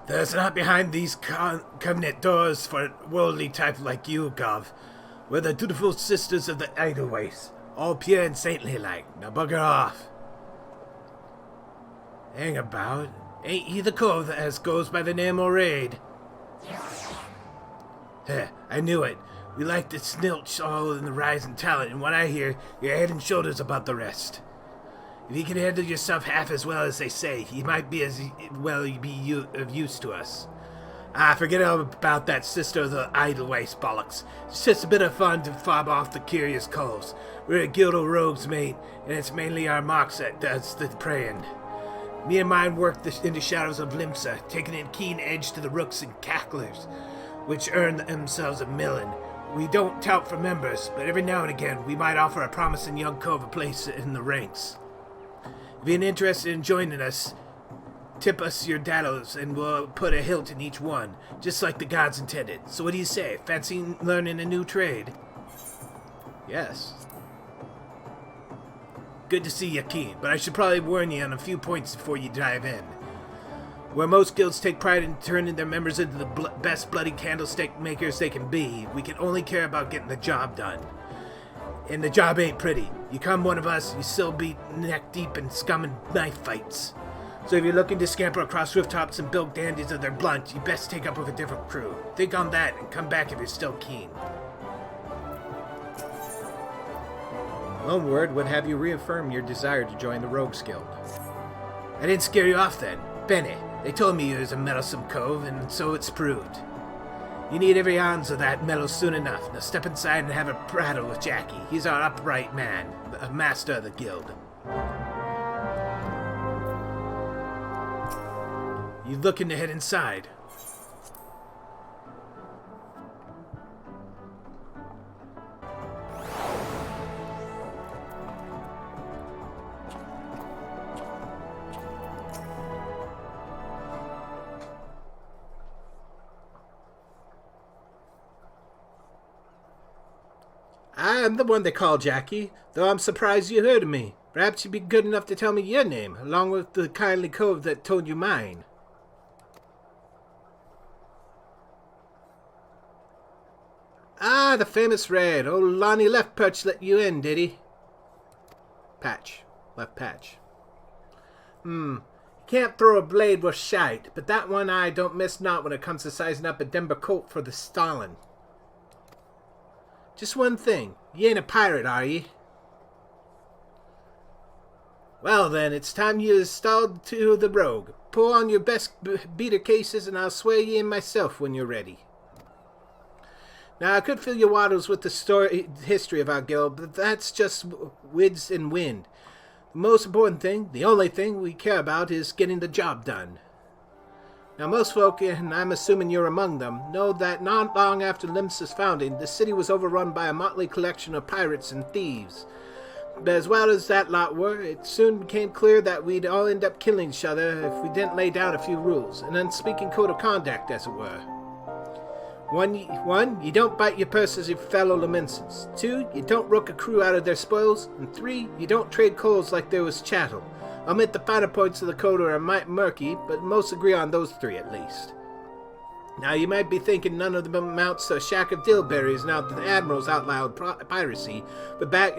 There's not behind these covenant doors for a worldly type like you, Gov. We're the dutiful sisters of the Edelweiss, all pure and saintly like. Now bugger off. Hang about. Ain't he the cove as goes by the name of Raid? Heh, I knew it. We like to snilch all in the rising talent, and what I hear, you're head and shoulders above the rest. If you can handle yourself half as well as they say, you might be as well be of use to us. Forget all about that sister of the Edelweiss bollocks. It's just a bit of fun to fob off the curious coves. We're a guild of rogues, mate, and it's mainly our marks that does the praying. Me and mine work in the shadows of Limsa, taking in keen edge to the rooks and cacklers, which earn themselves a million. We don't tout for members, but every now and again we might offer a promising young cove a place in the ranks. If you're interested in joining us, tip us your daddles and we'll put a hilt in each one, just like the gods intended. So what do you say? Fancy learning a new trade? Yes. Good to see you keen, but I should probably warn you on a few points before you dive in. Where most guilds take pride in turning their members into the best bloody candlestick makers they can be, we can only care about getting the job done. And the job ain't pretty. You come one of us, you still be neck deep in scum and knife fights. So if you're looking to scamper across rooftops and bilk dandies of their blunt, you best take up with a different crew. Think on that and come back if you're still keen. Lone Word would have you reaffirm your desire to join the Rogues Guild. I didn't scare you off then. Benny, they told me you was a meddlesome cove, and so it's proved. You need every ounce of that metal soon enough. Now step inside and have a prattle with Jackie. He's our upright man, a master of the guild. You looking to head inside? I'm the one they call Jackie, though I'm surprised you heard of me. Perhaps you'd be good enough to tell me your name, along with the kindly cove that told you mine. Ah, the famous Raid. Old Lonnie Left Perch let you in, did he? Patch. Left Patch. Can't throw a blade worth shite, but that one eye don't miss not when it comes to sizing up a Denver colt for the Stalin. Just one thing. You ain't a pirate, are ye? Well then, it's time you installed to the rogue. Pull on your best beater cases and I'll swear ye in myself when you're ready. Now, I could fill your waddles with the history of our guild, but that's just wids and wind. The most important thing, the only thing we care about, is getting the job done. Now, most folk, and I'm assuming you're among them, know that not long after Limsa's founding, the city was overrun by a motley collection of pirates and thieves. But as well as that lot were, it soon became clear that we'd all end up killing each other if we didn't lay down a few rules, an unspeaking code of conduct, as it were. One, you don't bite your purse as your fellow Lamenses. 2, you don't rook a crew out of their spoils. And 3, you don't trade coals like there was chattel. I'll admit the finer points of the code are a mite murky, but most agree on those 3 at least. Now you might be thinking none of them amounts to a shack of dillberries now that the admirals outlawed piracy, but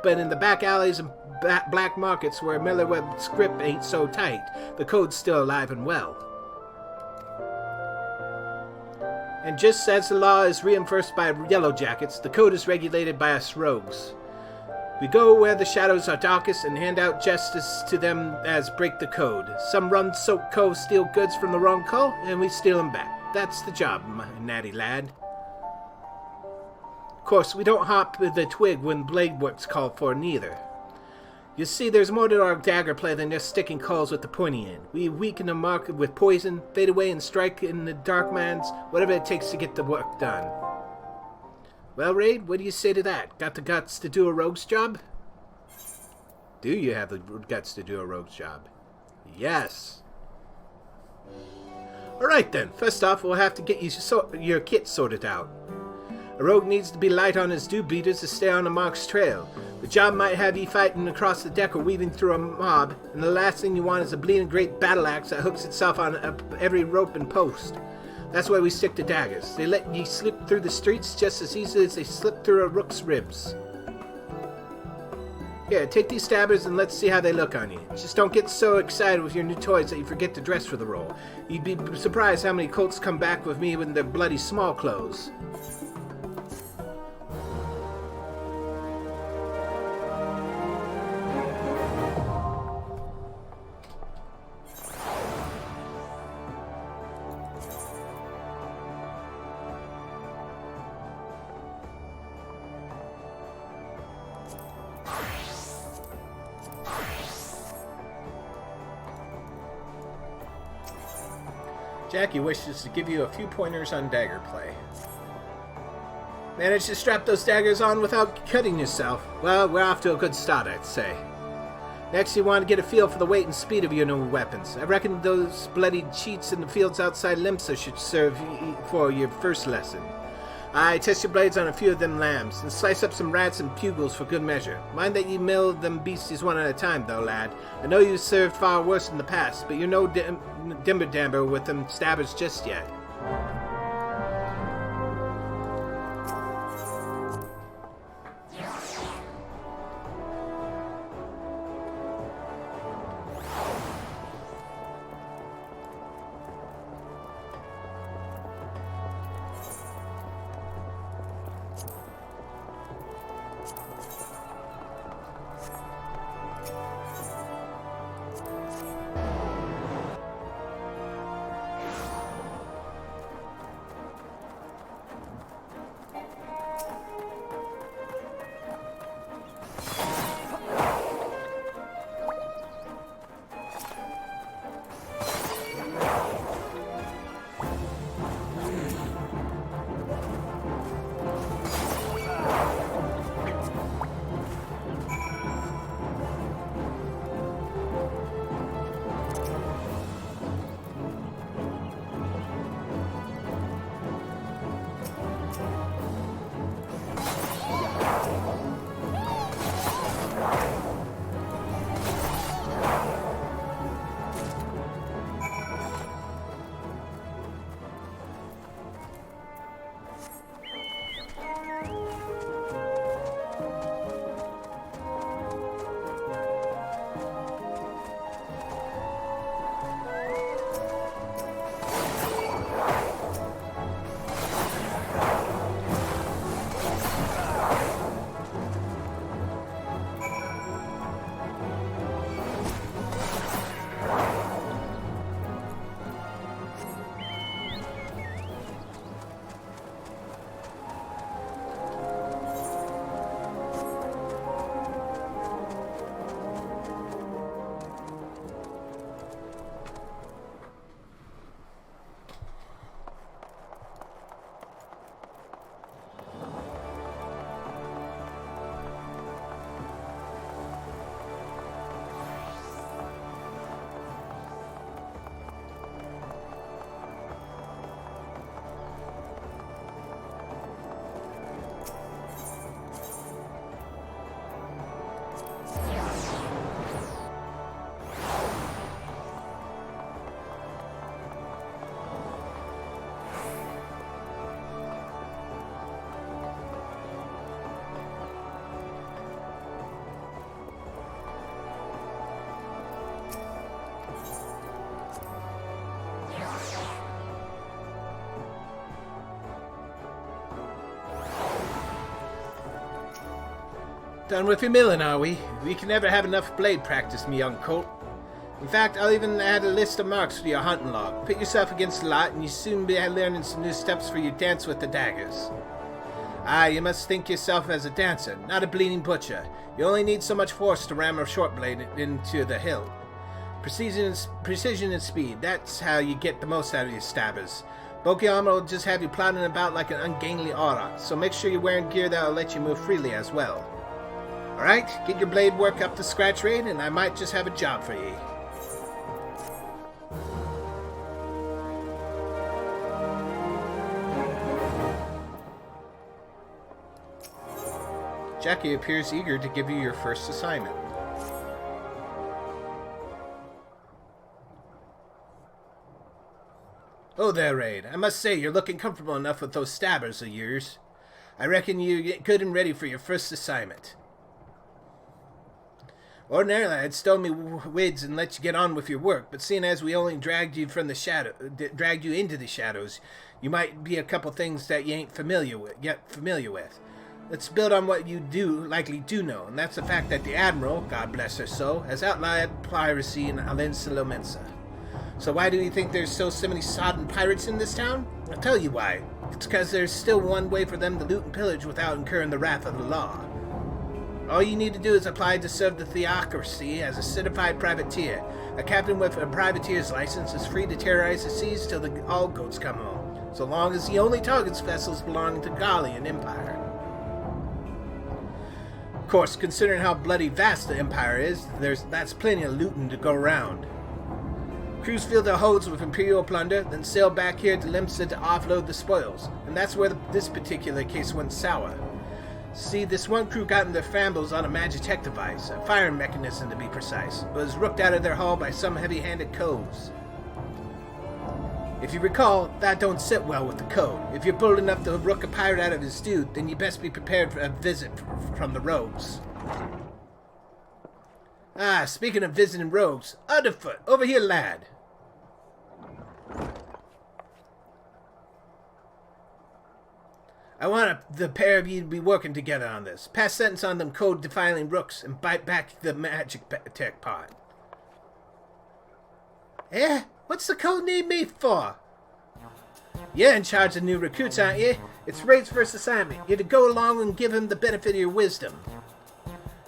in the back alleys and black markets where Millerweb script ain't so tight, the code's still alive and well. And just as the law is reinforced by yellow jackets, the code is regulated by us rogues. We go where the shadows are darkest and hand out justice to them as break the code. Some run-soaked coves steal goods from the wrong cull, and we steal them back. That's the job, my natty lad. Of course, we don't hop the twig when blade work's called for neither. You see, there's more to our dagger play than just sticking calls with the pointy end. We weaken the mark with poison, fade away and strike in the darkmans, whatever it takes to get the work done. Well, Raid, what do you say to that? Got the guts to do a rogue's job? Do you have the guts to do a rogue's job? Yes. Alright then, first off, we'll have to get your kit sorted out. A rogue needs to be light on his do-beaters to stay on a mark's trail. The job might have you fighting across the deck or weaving through a mob, and the last thing you want is a bleeding great battle axe that hooks itself on every rope and post. That's why we stick to daggers. They let you slip through the streets just as easily as they slip through a rook's ribs. Here, take these stabbers and let's see how they look on you. Just don't get so excited with your new toys that you forget to dress for the role. You'd be surprised how many colts come back with me with their bloody small clothes. Jackie wishes to give you a few pointers on dagger play. Managed to strap those daggers on without cutting yourself? Well, we're off to a good start, I'd say. Next, you want to get a feel for the weight and speed of your new weapons. I reckon those bloody cheats in the fields outside Limsa should serve for your first lesson. Aye, test your blades on a few of them lambs, and slice up some rats and pugils for good measure. Mind that you mill them beasties one at a time, though, lad. I know you've served far worse in the past, but you're no dimber-damber with them stabbers just yet. Done with your milling, are we? We can never have enough blade practice, me young colt. In fact, I'll even add a list of marks for your hunting log. Pit yourself against the lot, and you soon be learning some new steps for your dance with the daggers. Ah, you must think yourself as a dancer, not a bleeding butcher. You only need so much force to ram a short blade into the hilt. Precision and speed, that's how you get the most out of your stabbers. Bulky armor will just have you plodding about like an ungainly aura, so make sure you're wearing gear that'll let you move freely as well. Alright, get your blade work up to scratch rate, and I might just have a job for you. Jackie appears eager to give you your first assignment. Oh there, Raid. I must say, you're looking comfortable enough with those stabbers of yours. I reckon you get good and ready for your first assignment. Ordinarily, I'd stow me wids and let you get on with your work, but seeing as we only dragged you into the shadows, you might be a couple things that you ain't familiar with. Let's build on what you likely do know, and that's the fact that the Admiral, God bless her soul, has outlawed piracy in Alen-Salomensa. So why do you think there's so many sodden pirates in this town? I'll tell you why. It's because there's still one way for them to loot and pillage without incurring the wrath of the law. All you need to do is apply to serve the theocracy as a certified privateer. A captain with a privateer's license is free to terrorize the seas till the all goats come home, so long as he only targets vessels belonging to Gallian Empire. Of course, considering how bloody vast the Empire is, that's plenty of looting to go around. Crews fill their holds with Imperial plunder, then sail back here to Limsa to offload the spoils, and that's where this particular case went sour. See, this one crew got in their frambles on a Magitech device, a firing mechanism to be precise, but was rooked out of their hull by some heavy-handed coves. If you recall, that don't sit well with the code. If you're bold enough to rook a pirate out of his dude, then you best be prepared for a visit from the rogues. Ah, speaking of visiting rogues, Underfoot, over here, lad. I want the pair of you to be working together on this. Pass sentence on them code-defiling rooks and bite back the magic tech part. Eh? What's the code need me for? You're in charge of new recruits, aren't you? It's Raid's first assignment. You're to go along and give him the benefit of your wisdom.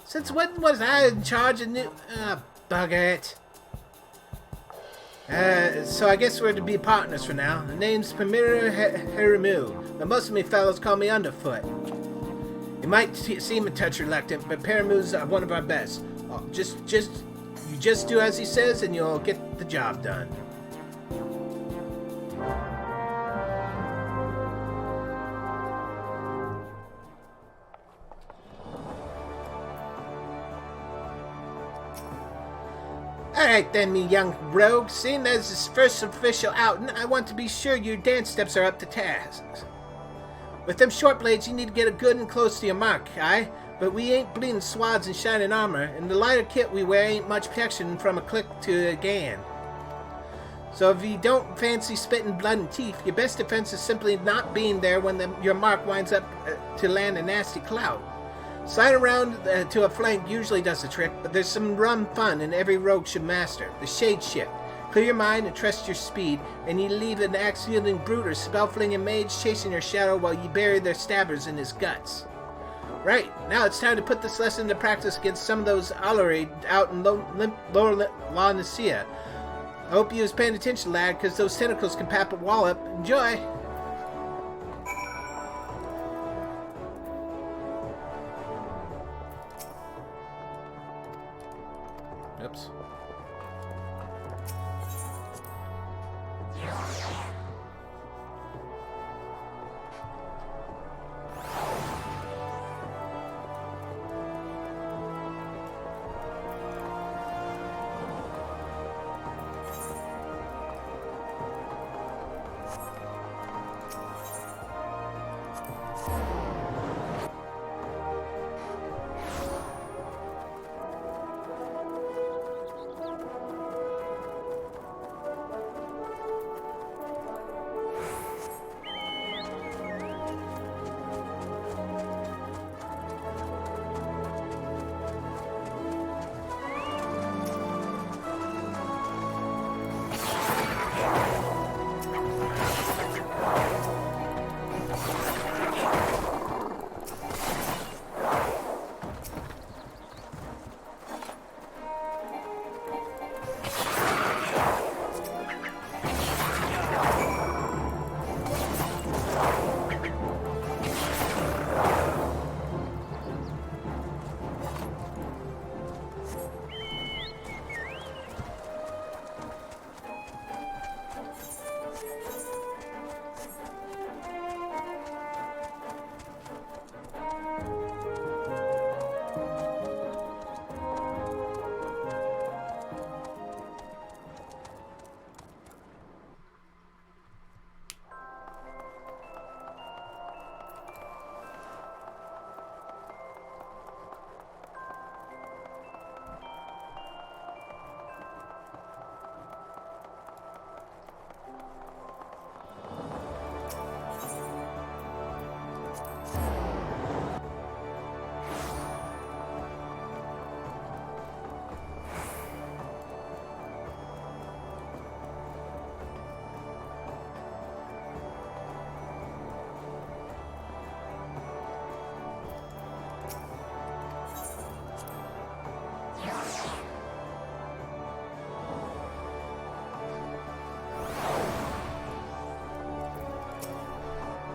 Since when was I in charge of new... bugger it. So I guess we're to be partners for now. The name's Pamira Harimu, but most of me fellows call me Underfoot. You might seem a touch reluctant, but Paramu's one of our best. You just do as he says and you'll get the job done. Alright then, me young rogue, seeing as this first official outing, I want to be sure your dance steps are up to task. With them short blades, you need to get it good and close to your mark, aye? But we ain't bleeding swads in shining armor, and the lighter kit we wear ain't much protection from a click to a gan. So if you don't fancy spitting blood and teeth, your best defense is simply not being there when your mark winds up to land a nasty clout. Slide around to a flank usually does the trick, but there's some rum fun and every rogue should master. The shade shift. Clear your mind and trust your speed, and you leave an axe-wielding brute or spell-flinging mage chasing your shadow while you bury their stabbers in his guts. Right, now it's time to put this lesson into practice against some of those Alari out in Lower La Nicia. I hope you was paying attention, lad, because those tentacles can pop a wallop. Enjoy! Oops.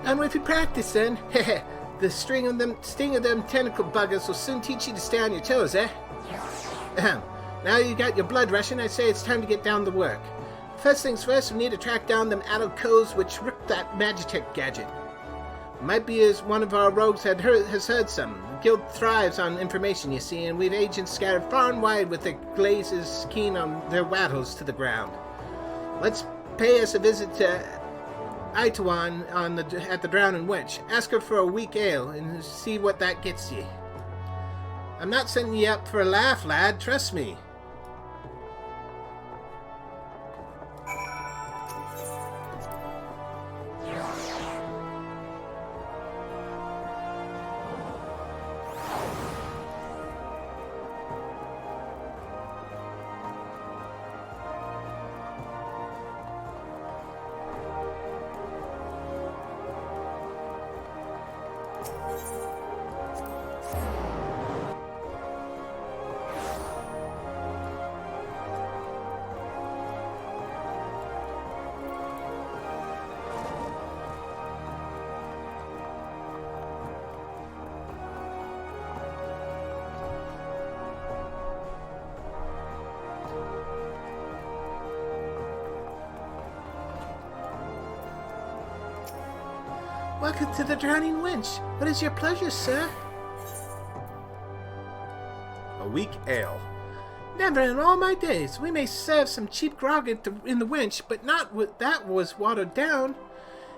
And if you practice then, the sting of them tentacle buggers will soon teach you to stay on your toes, eh? Now you got your blood rushing, I say it's time to get down to work. First things first, we need to track down them adult codes which ripped that Magitech gadget. Might be as one of our rogues has heard some. The guild thrives on information, you see, and we've agents scattered far and wide with their glazes keen on their wattles to the ground. Let's pay us a visit to Aitawan at the Drowning Wench. Ask her for a weak ale and see what that gets ye. I'm not setting ye up for a laugh, lad, trust me. Welcome to the Drowning Wench. What is your pleasure, sir? A weak ale. Never in all my days. We may serve some cheap grog in the wench, but not what that was watered down.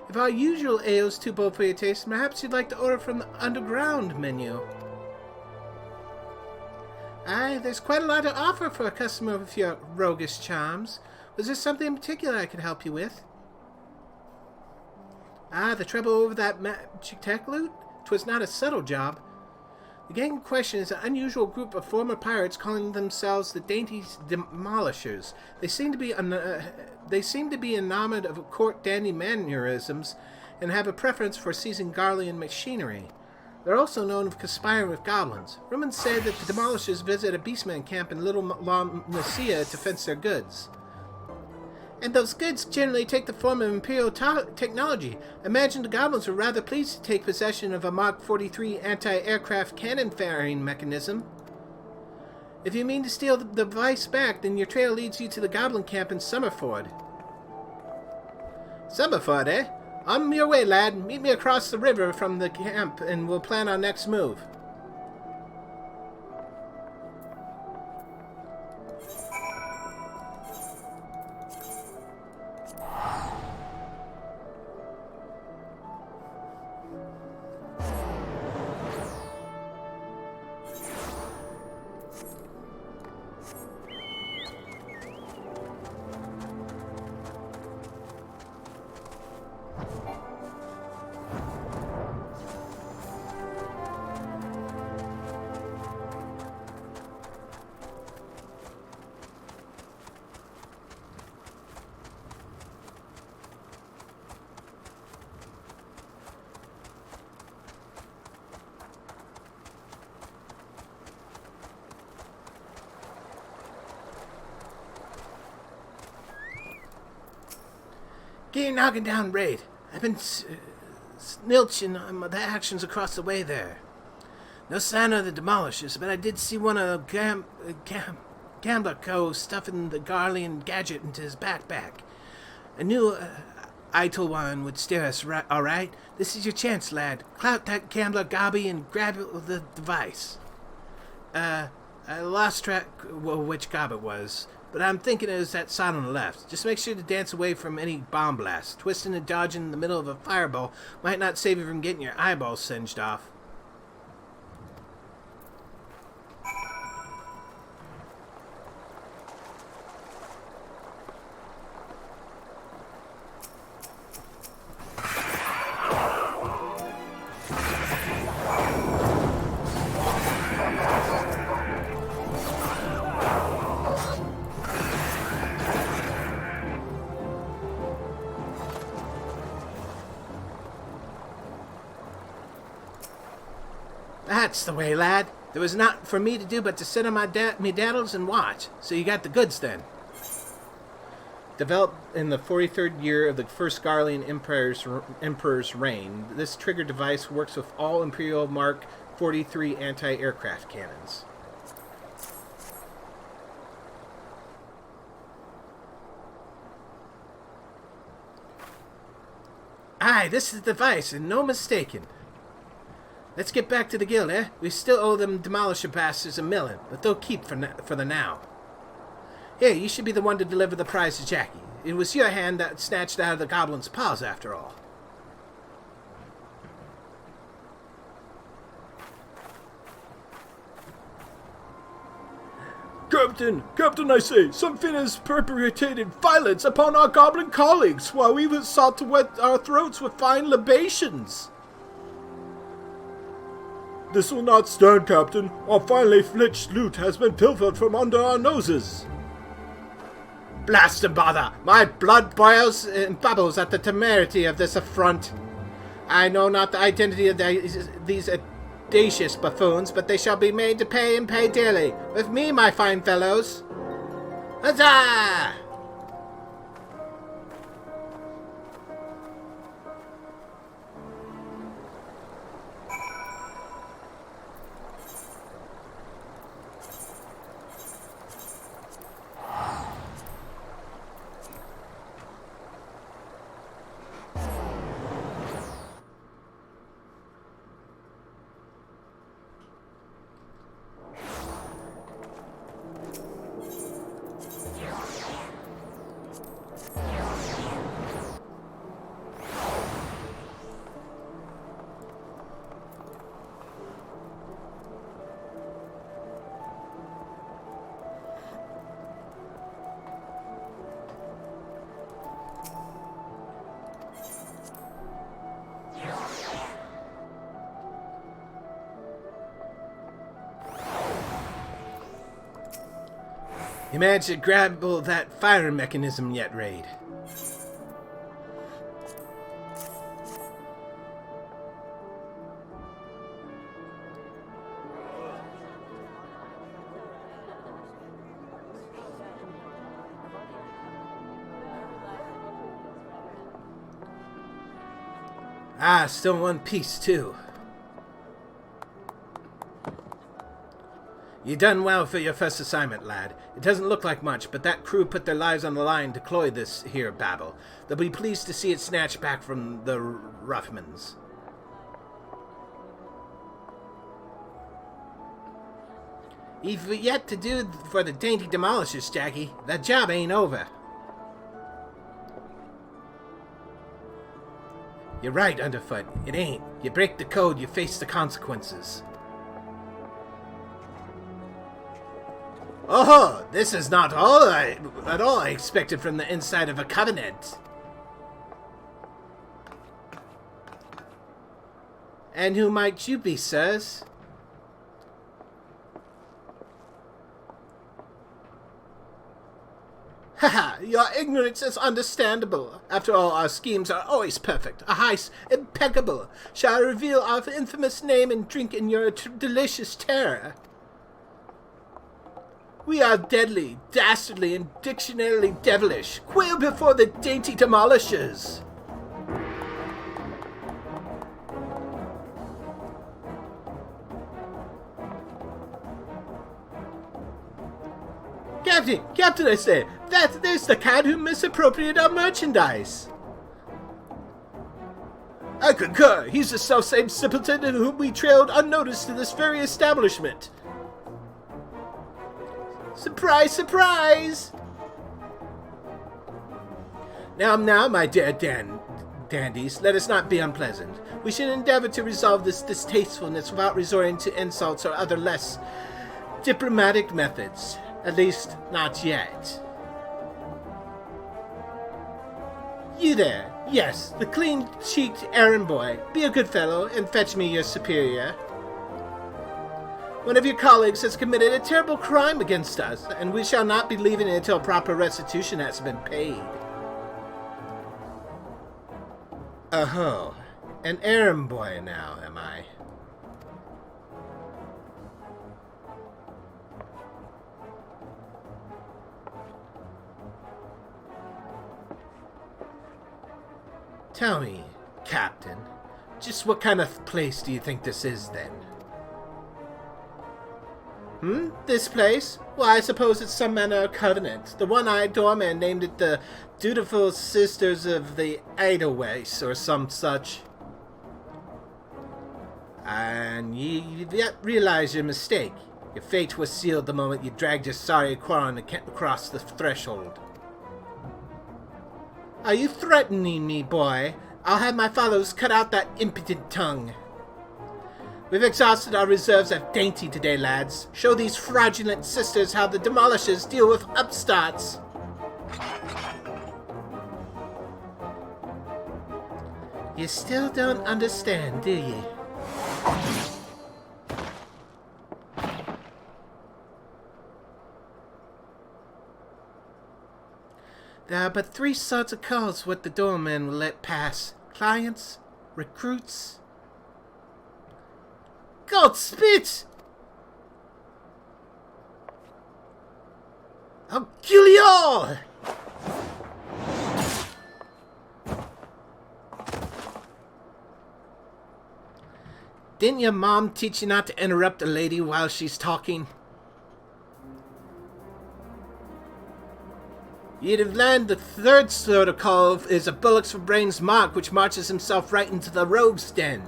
If our usual ale is too bold for your taste, perhaps you'd like to order from the underground menu. Aye, there's quite a lot to offer for a customer with your roguish charms. Was there something in particular I could help you with? Ah, the trouble over that Magitech loot? 'Twas not a subtle job. The gang in question is an unusual group of former pirates calling themselves the Dainty Demolishers. They seem to be enamored of court dandy mannerisms and have a preference for seizing Garlean machinery. They're also known for conspiring with goblins. Rumors say that the Demolishers visit a beastman camp in Little La Nicia to fence their goods. And those goods generally take the form of Imperial technology. Imagine the goblins were rather pleased to take possession of a Mark 43 anti-aircraft cannon firing mechanism. If you mean to steal the device back, then your trail leads you to the goblin camp in Summerford. Summerford, eh? On your way, lad. Meet me across the river from the camp, and we'll plan our next move. Get your noggin down, Raid. I've been snilching on the actions across the way there. No sign of the Demolishers, but I did see one of Gambler Co. stuffing the Garlean gadget into his backpack. I knew Aitawan would steer us all right. This is your chance, lad. Clout that Gambler Gobby and grab the device. I lost track of which gob it was, but I'm thinking it was that side on the left. Just make sure to dance away from any bomb blasts. Twisting and dodging in the middle of a fireball might not save you from getting your eyeballs singed off. That's the way, lad. There was not for me to do but to sit on my daddles and watch. So you got the goods then. Developed in the 43rd year of the first Garlean Emperor's reign, this trigger device works with all Imperial Mark 43 anti-aircraft cannons. Aye, this is the device, and no mistaken. Let's get back to the guild, eh? We still owe them demolisher bastards a million, but they'll keep for the now. Hey, you should be the one to deliver the prize to Jackie. It was your hand that snatched out of the goblin's paws, after all. Captain, I say, something has perpetrated violence upon our goblin colleagues while we sought to wet our throats with fine libations. This will not stand, Captain. Our finely fletched loot has been pilfered from under our noses. Blast and bother! My blood boils and bubbles at the temerity of this affront. I know not the identity of these audacious buffoons, but they shall be made to pay and pay dearly. With me, my fine fellows. Huzzah! You managed to grab that firing mechanism yet, Raid? Ah, still in one piece, too. You done well for your first assignment, lad. It doesn't look like much, but that crew put their lives on the line to cloy this here babble. They'll be pleased to see it snatched back from the Ruffmans. You've yet to do for the dainty demolishers, Jackie. That job ain't over. You're right, Underfoot. It ain't. You break the code, you face the consequences. Oh, this is not at all I expected from the inside of a covenant. And who might you be, sirs? Haha, your ignorance is understandable. After all, our schemes are always perfect. A heist impeccable. Shall I reveal our infamous name and drink in your delicious terror? We are deadly, dastardly, and dictionarily devilish. Quail before the dainty demolishers. Captain, I say, there's the cad who misappropriated our merchandise. I concur. He's the self-same simpleton whom we trailed unnoticed to this very establishment. Surprise, surprise! Now, my dear dandies, let us not be unpleasant. We should endeavor to resolve this distastefulness without resorting to insults or other less diplomatic methods. At least, not yet. You there. Yes, the clean-cheeked errand boy. Be a good fellow and fetch me your superior. One of your colleagues has committed a terrible crime against us, and we shall not be leaving it until proper restitution has been paid. Oh, an errand boy now, am I? Tell me, Captain, just what kind of place do you think this is, then? This place? Well, I suppose it's some manner of covenant. The one-eyed doorman named it the Dutiful Sisters of the Edelweiss, or some such. And you yet realize your mistake. Your fate was sealed the moment you dragged your sorry Quarren across the threshold. Are you threatening me, boy? I'll have my fellows cut out that impudent tongue. We've exhausted our reserves of dainty today, lads. Show these fraudulent sisters how the demolishers deal with upstarts. You still don't understand, do you? There are but three sorts of calls what the doorman will let pass. Clients, recruits. God spit! I'll kill you all! Didn't your mom teach you not to interrupt a lady while she's talking? You'd have learned the third sort of call is a bullocks for brains mark, which marches himself right into the rogue's den.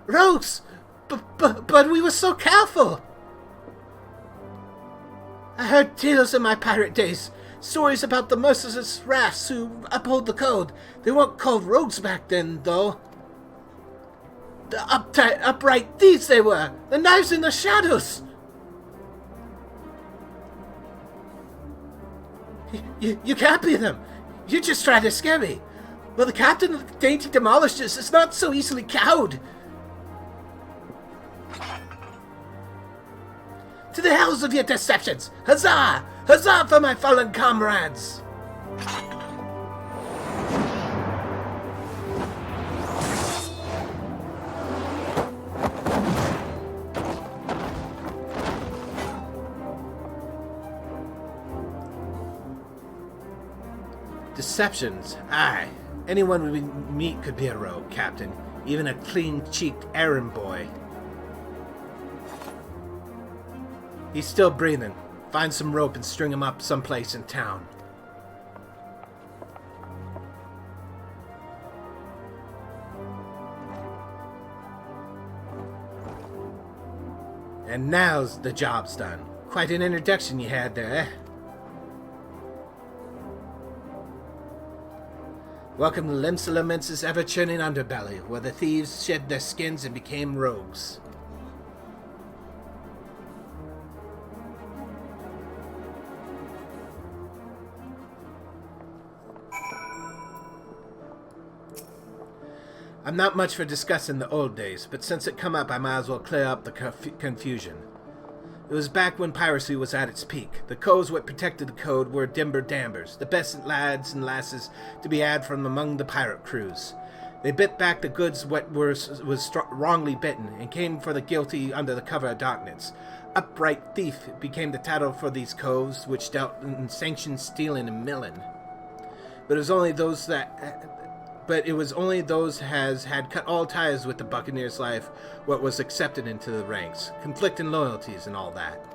Rogues! But we were so careful! I heard tales in my pirate days. Stories about the merciless rafts who uphold the code. They weren't called rogues back then, though. The upright thieves they were! The knives in the shadows! You can't be them! You just tried to scare me! Well, the captain of the dainty demolishers is not so easily cowed! To the hells of your deceptions! Huzzah! Huzzah for my fallen comrades! Deceptions, aye. Anyone we meet could be a rogue, Captain. Even a clean-cheeked errand boy. He's still breathing. Find some rope and string him up someplace in town. And now's the job's done. Quite an introduction you had there, eh? Welcome to Limsa ever-churning underbelly, where the thieves shed their skins and became rogues. I'm not much for discussing the old days, but since it come up, I might as well clear up the confusion. It was back when piracy was at its peak. The codes what protected the code were dimber dambers, the best lads and lasses to be had from among the pirate crews. They bit back the goods what was wrongly bitten, and came for the guilty under the cover of darkness. Upright thief became the title for these coves, which dealt in sanctioned stealing and milling. But it was only those has had cut all ties with the buccaneer's life what was accepted into the ranks, conflicting loyalties and all that.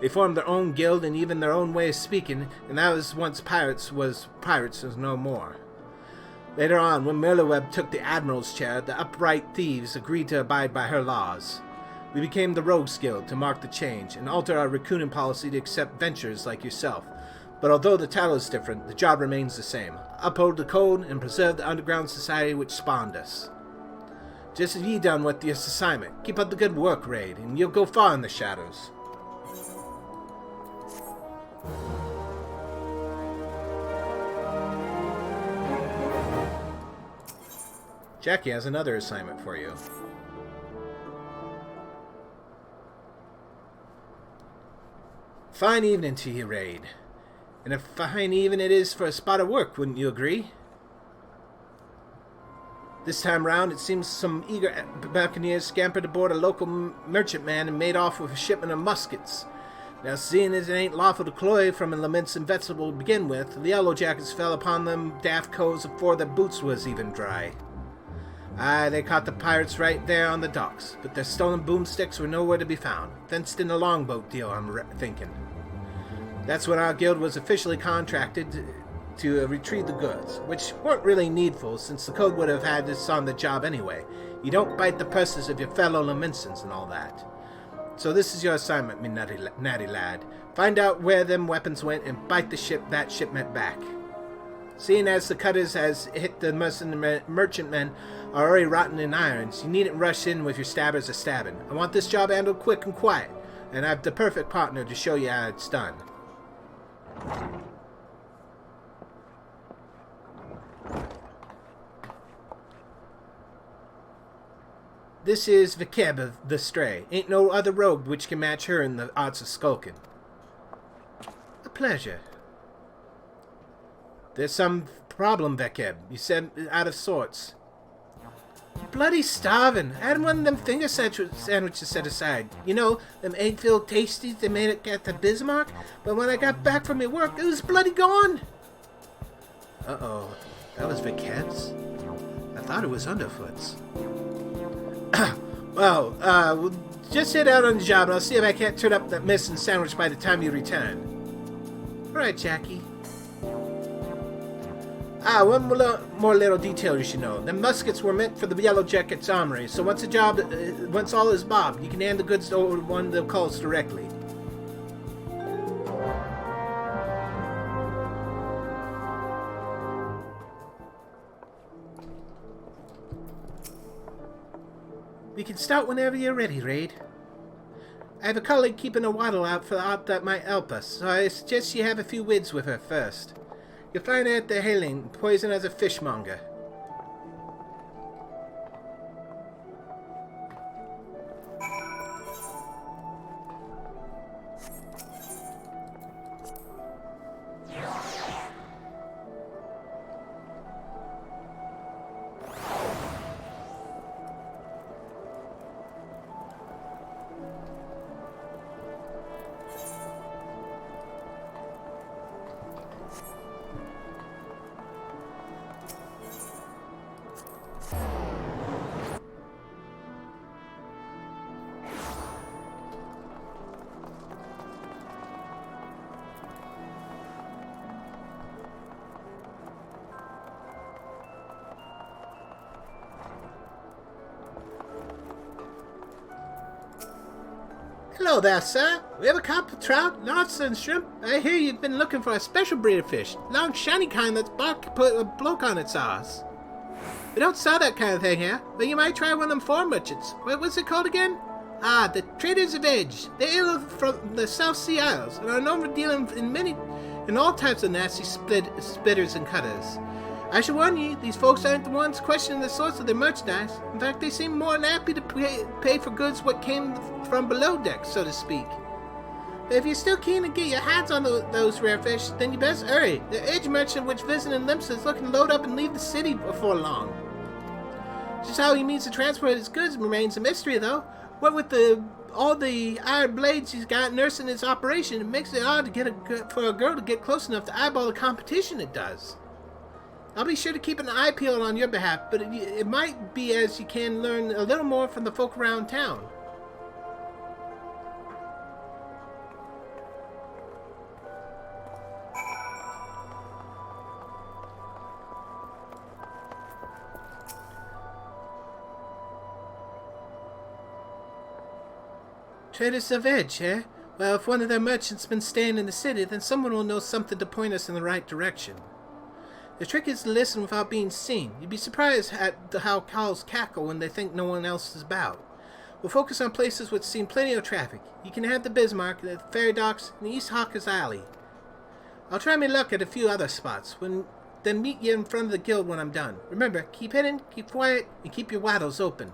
They formed their own guild and even their own way of speaking, and that was once pirates was no more. Later on, when Merleweb took the admiral's chair, the upright thieves agreed to abide by her laws. We became the Rogues Guild to mark the change, and alter our recruiting policy to accept venturers like yourself. But although the title is different, the job remains the same. Uphold the code and preserve the underground society which spawned us. Just as ye done with this assignment. Keep up the good work, Raid, and you'll go far in the shadows. Jackie has another assignment for you. Fine evening to you, Raid. And a fine even it is for a spot of work, wouldn't you agree? This time round, it seems some eager buccaneers scampered aboard a local merchantman and made off with a shipment of muskets. Now, seeing as it ain't lawful to cloy from an immense invincible to begin with, the yellow jackets fell upon them daft coves before their boots was even dry. Aye, they caught the pirates right there on the docks, but their stolen boomsticks were nowhere to be found. Fenced in a longboat deal, I'm thinking. That's when our guild was officially contracted to retrieve the goods, which weren't really needful since the code would have had us on the job anyway. You don't bite the purses of your fellow Laminsons and all that. So this is your assignment, me natty lad. Find out where them weapons went and bite that shipment back. Seeing as the cutters has hit the merchantmen are already rotten in irons, you needn't rush in with your stabbers a-stabbing. I want this job handled quick and quiet, and I've the perfect partner to show you how it's done. This is Vikeb of the Stray. Ain't no other rogue which can match her in the arts of skulking. A pleasure. There's some problem, Vikeb. You said out of sorts. Bloody starving. I had one of them finger sandwiches set aside. You know, them egg-filled tasties they made at the Bismarck? But when I got back from my work, it was bloody gone. Uh-oh. That was Vikeb's? I thought it was Underfoot's. Well, we'll just head out on the job and I'll see if I can't turn up that missing sandwich by the time you return. Alright, Jackie. One more little detail you should know. The muskets were meant for the Yellow Jacket's armory, so once all is bobbed, you can hand the goods to one of the cults directly. We can start whenever you're ready, Raid. I have a colleague keeping a waddle out for the art that might help us, so I suggest you have a few words with her first. You'll find her at the Hailing, poisoned as a fishmonger. Hello there, sir. We have a carp of trout, lobster, and shrimp. I hear you've been looking for a special breed of fish. Long, shiny kind that's bark put a bloke on its sauce. We don't sell that kind of thing here, but you might try one of them foreign merchants. What's it called again? Ah, the Traders of Edge. They hail from the South Sea Isles and are known for dealing in all types of nasty splitters and cutters. I should warn you, these folks aren't the ones questioning the source of their merchandise. In fact, they seem more than happy to pay for goods what came from below deck, so to speak. But if you're still keen to get your hands on those rare fish, then you best hurry. The edge merchant which visiting Limsa is looking to load up and leave the city before long. Just how he means to transport his goods remains a mystery, though. What with all the iron blades he's got nursing his operation, it makes it hard for a girl to get close enough to eyeball the competition it does. I'll be sure to keep an eye peeled on your behalf, but it might be as you can learn a little more from the folk around town. Traders of Edge, eh? Well, if one of their merchants been staying in the city, then someone will know something to point us in the right direction. The trick is to listen without being seen. You'd be surprised at how cows cackle when they think no one else is about. We'll focus on places which see plenty of traffic. You can have the Bismarck, the ferry docks, and the East Hawkers Alley. I'll try my luck at a few other spots, then meet you in front of the guild when I'm done. Remember, keep hidden, keep quiet, and keep your waddles open.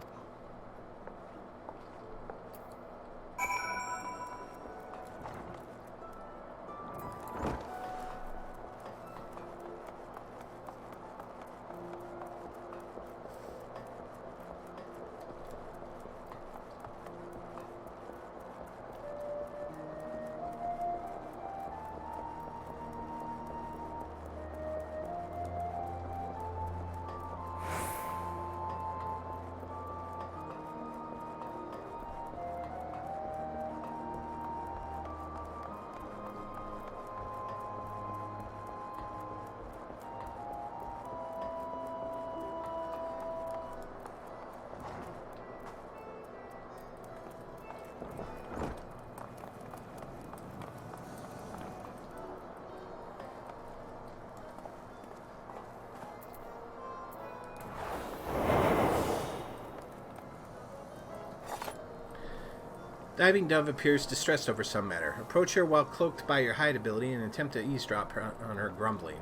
Diving Dove appears distressed over some matter. Approach her while cloaked by your hide ability and attempt to eavesdrop on her grumbling.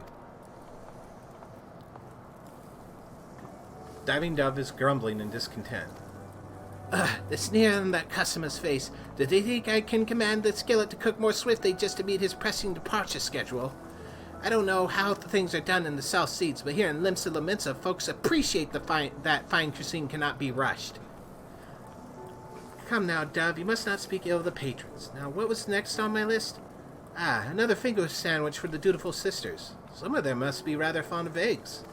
Diving Dove is grumbling in discontent. The sneer on that customer's face. Do they think I can command the skillet to cook more swiftly just to meet his pressing departure schedule? I don't know how things are done in the South Seas, but here in Limsa Laminsa, folks appreciate that fine cuisine cannot be rushed. Come now, Dove, you must not speak ill of the patrons. Now, what was next on my list? Another finger sandwich for the dutiful sisters. Some of them must be rather fond of eggs.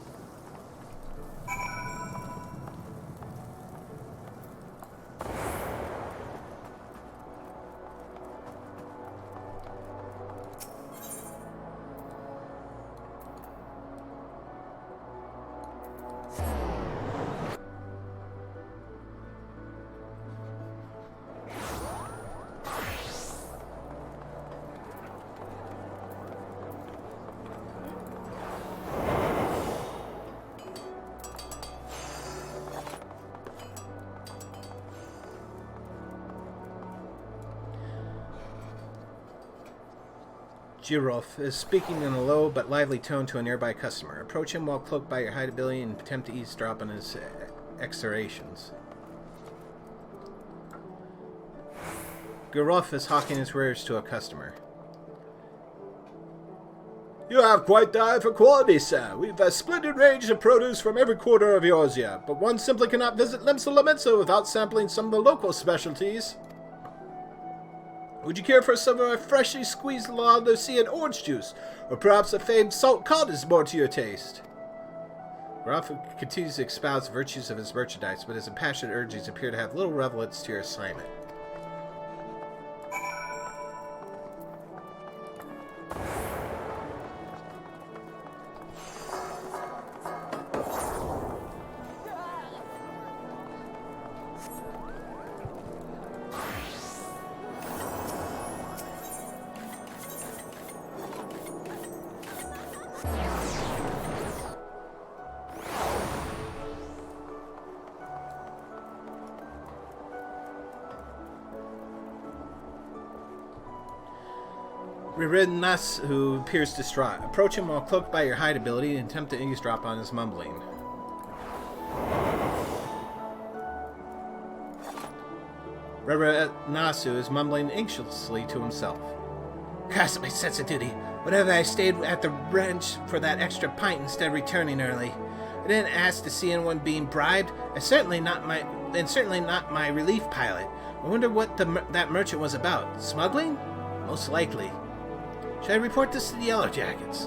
Jirof is speaking in a low but lively tone to a nearby customer. Approach him while cloaked by your hide ability and attempt to eavesdrop on his exhortations. Jirof is hawking his wares to a customer. You have quite the eye for quality, sir. We've a splendid range of produce from every quarter of Eorzea, but one simply cannot visit Limsa Laminsa without sampling some of the local specialties. Would you care for some of our freshly squeezed Andalusian orange juice, or perhaps a famed salt cod is more to your taste? Jirof continues to espouse the virtues of his merchandise, but his impassioned urgings appear to have little relevance to your assignment. Nas, who appears distraught. Approach him while cloaked by your hide ability and attempt to eavesdrop on his mumbling. Nasu is mumbling anxiously to himself. Cast my sense of duty. Whatever, I stayed at the ranch for that extra pint instead of returning early. I didn't ask to see anyone being bribed, and certainly not my relief pilot. I wonder what that merchant was about. Smuggling? Most likely. Should I report this to the Yellow Jackets?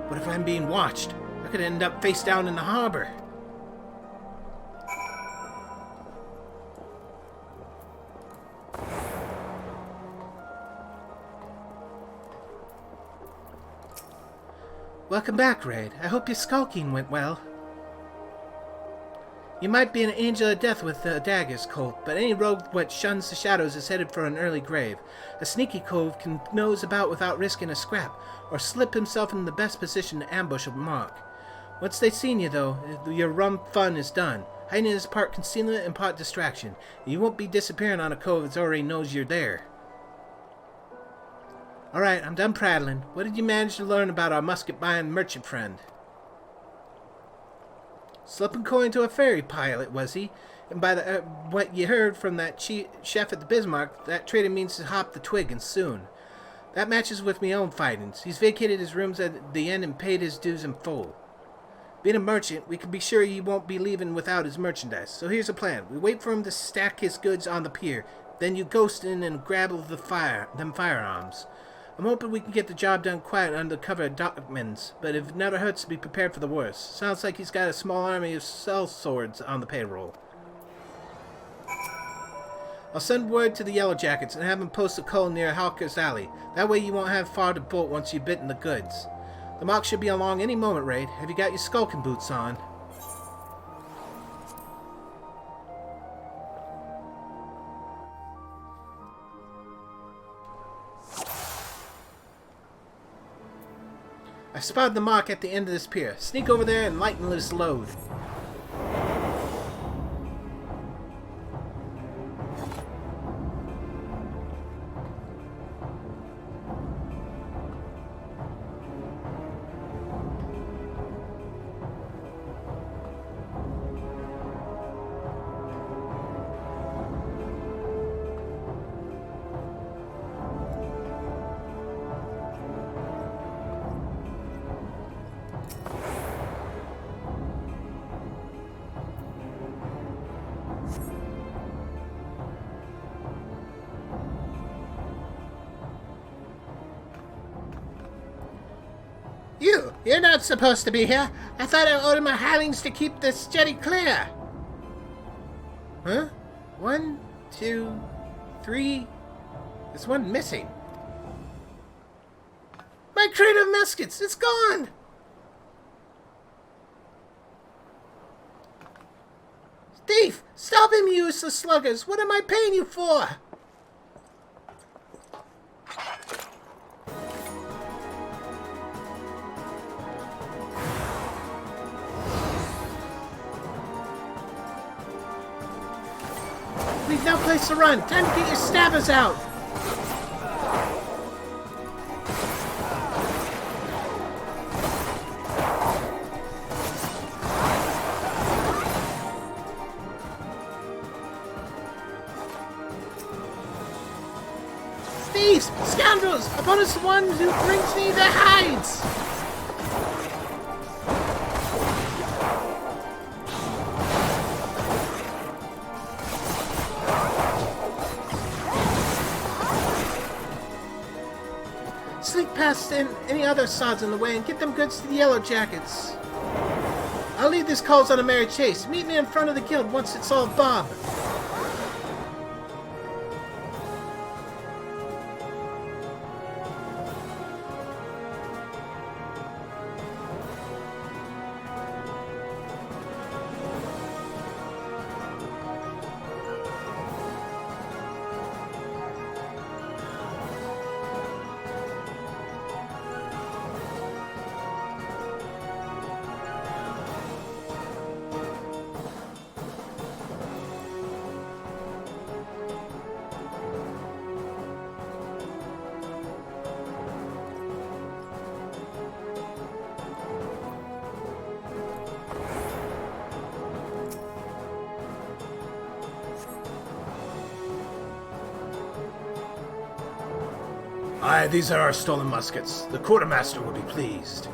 What if I'm being watched? I could end up face down in the harbor. Welcome back, Raid. I hope your skulking went well. You might be an angel of death with the daggers, Colt, but any rogue what shuns the shadows is headed for an early grave. A sneaky cove can nose about without risking a scrap, or slip himself in the best position to ambush a mark. Once they've seen you, though, your rum fun is done. Hiding is part concealment and part distraction. You won't be disappearing on a cove that already knows you're there. Alright, I'm done prattling. What did you manage to learn about our musket-buying merchant friend? Slipping coin to a ferry pilot, was he? And by the what you heard from that chef at the Bismarck, that trader means to hop the twig, and soon. That matches with me own findings. He's vacated his rooms at the inn and paid his dues in full. Being a merchant, we can be sure he won't be leaving without his merchandise. So here's a plan. We wait for him to stack his goods on the pier. Then you ghost in and grab them firearms. I'm hoping we can get the job done quiet under the cover of darkmans, but it never hurts to be prepared for the worst. Sounds like he's got a small army of sellswords on the payroll. I'll send word to the Yellow Jackets and have them post a coal near Hawker's Alley. That way you won't have far to bolt once you've bitten the goods. The mock should be along any moment, Raid. Have you got your skulking boots on? I spotted the mark at the end of this pier. Sneak over there and lighten this load. You're not supposed to be here. I thought I ordered my hirelings to keep this jetty clear. Huh? 1, 2, 3. There's one missing. My crate of muskets! It's gone! Thief! Stop him, you useless sluggers! What am I paying you for? We've no place to run! Time to get your stabbers out! Thieves! Scoundrels! Upon us the one who brings me their hides! Sneak past any other sods in the way and get them goods to the Yellow Jackets. I'll lead this calls on a merry chase. Meet me in front of the guild once it's all bob. Aye, these are our stolen muskets. The quartermaster will be pleased.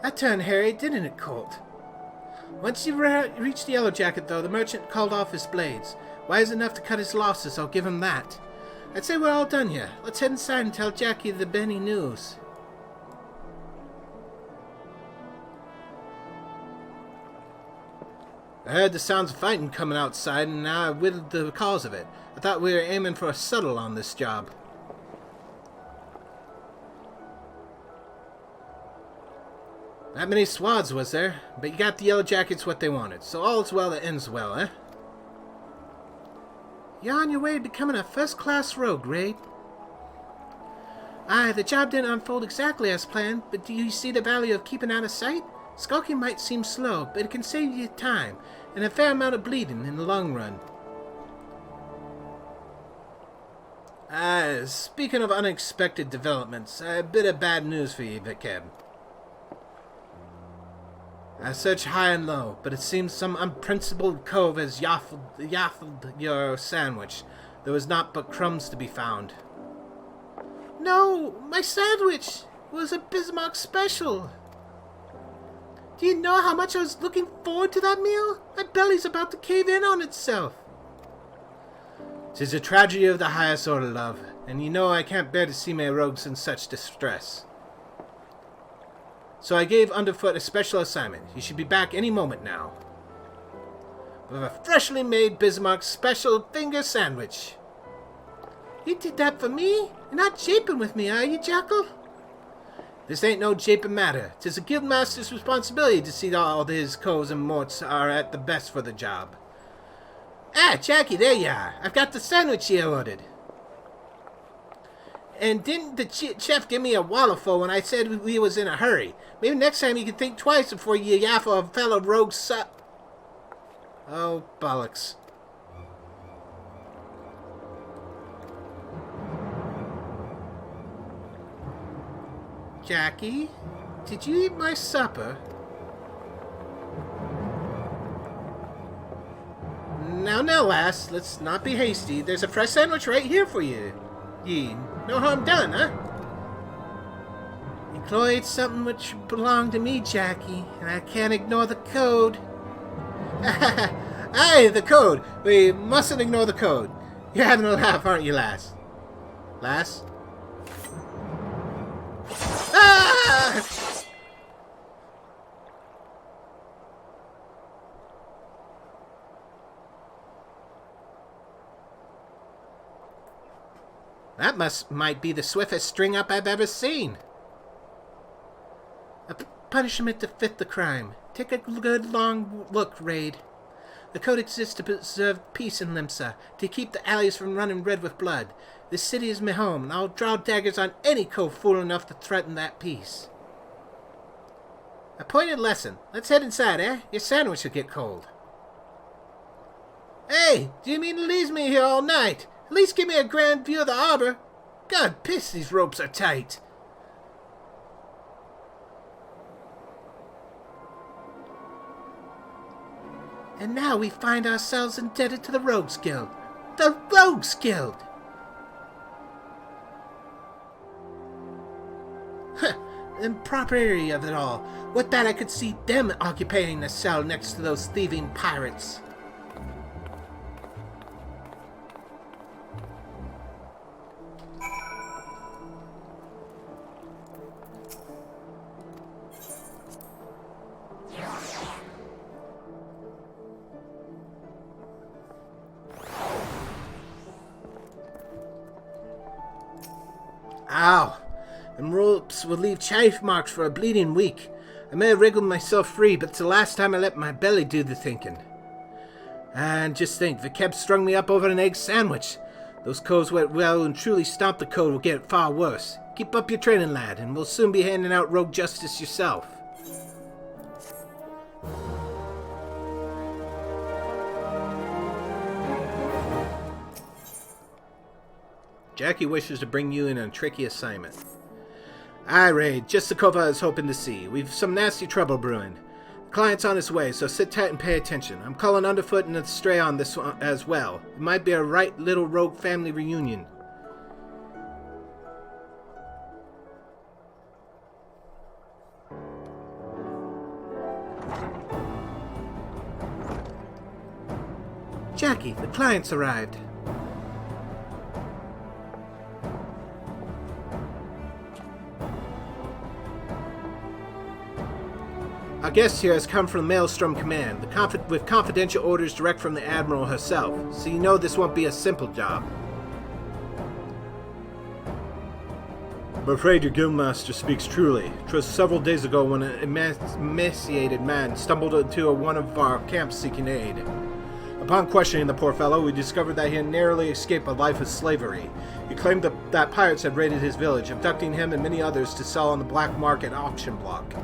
That turned hairy, didn't it, Colt? Once you reached the Yellow Jacket, though, the merchant called off his blades. Wise enough to cut his losses, I'll give him that. I'd say we're all done here. Let's head inside and tell Jackie the Benny news. I heard the sounds of fighting coming outside, and now I whittled the cause of it. I thought we were aiming for a settle on this job. Not many swads was there, but you got the Yellow Jackets what they wanted, so all's well that ends well, eh? You're on your way to becoming a first-class rogue, Raid. Aye, the job didn't unfold exactly as planned, but do you see the value of keeping out of sight? Skulking might seem slow, but it can save you time, and a fair amount of bleeding in the long run. Speaking of unexpected developments, a bit of bad news for you, Vikeb. I searched high and low, but it seems some unprincipled cove has yaffled your sandwich. There was naught but crumbs to be found. No, my sandwich! It was a Bismarck special! Do you know how much I was looking forward to that meal? My belly's about to cave in on itself. 'Tis a tragedy of the highest order, love, and you know I can't bear to see my rogues in such distress. So I gave Underfoot a special assignment. He should be back any moment now. With a freshly made Bismarck special finger sandwich. You did that for me? You're not japing with me, are you, Jackal? This ain't no japing matter. 'Tis a guildmaster's responsibility to see that all his coves and morts are at the best for the job. Ah, Jackie, there you are. I've got the sandwich you ordered. And didn't the chef give me a wallowful when I said we was in a hurry? Maybe next time you can think twice before you yaffle a fellow rogue Oh, bollocks. Jackie, did you eat my supper? Now, lass, let's not be hasty. There's a fresh sandwich right here for you. No harm done, huh? You cloyed something which belonged to me, Jackie, and I can't ignore the code. Aye, the code. We mustn't ignore the code. You're having a laugh, aren't you, lass? Lass? Ah! That might be the swiftest string-up I've ever seen. A punishment to fit the crime. Take a good long look, Raid. The code exists to preserve peace in Limsa, to keep the alleys from running red with blood. This city is my home, and I'll draw daggers on any cove fool enough to threaten that peace. A pointed lesson. Let's head inside, eh? Your sandwich will get cold. Hey, do you mean to leave me here all night? At least give me a grand view of the harbor. God, piss, these ropes are tight. And now we find ourselves indebted to the Rogues Guild. The Rogues Guild! Huh, the impropriety of it all. What that I could see them occupying the cell next to those thieving pirates. Ow! Them ropes will leave chafe marks for a bleeding week. I may have wriggled myself free, but it's the last time I let my belly do the thinking. And just think, Vikeb strung me up over an egg sandwich. Those codes went well and truly stomp the code will get far worse. Keep up your training, lad, and we'll soon be handing out rogue justice yourself. Jackie wishes to bring you in on a tricky assignment. Aye, Raid, just the cove I was hoping to see. We've some nasty trouble brewing. The client's on his way, so sit tight and pay attention. I'm calling Underfoot and Stray on this one as well. It might be a right little rogue family reunion. Jackie, the client's arrived. Our guest here has come from the Maelstrom Command, with confidential orders direct from the Admiral herself, so you know this won't be a simple job. I'm afraid your guildmaster speaks truly. 'Twas several days ago when an emaciated man stumbled into one of our camps seeking aid. Upon questioning the poor fellow, we discovered that he had narrowly escaped a life of slavery. He claimed that pirates had raided his village, abducting him and many others to sell on the black market auction block.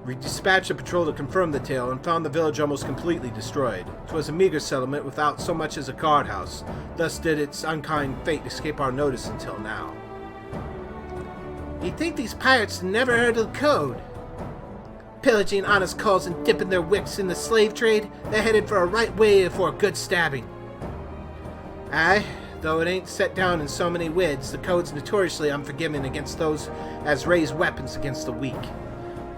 We dispatched a patrol to confirm the tale and found the village almost completely destroyed. 'Twas a meager settlement without so much as a guardhouse. Thus did its unkind fate escape our notice until now. You'd think these pirates never heard of the code. Pillaging honest culls and dipping their wicks in the slave trade, they're headed for a right way for a good stabbing. Aye, though it ain't set down in so many wids, the code's notoriously unforgiving against those as raise weapons against the weak.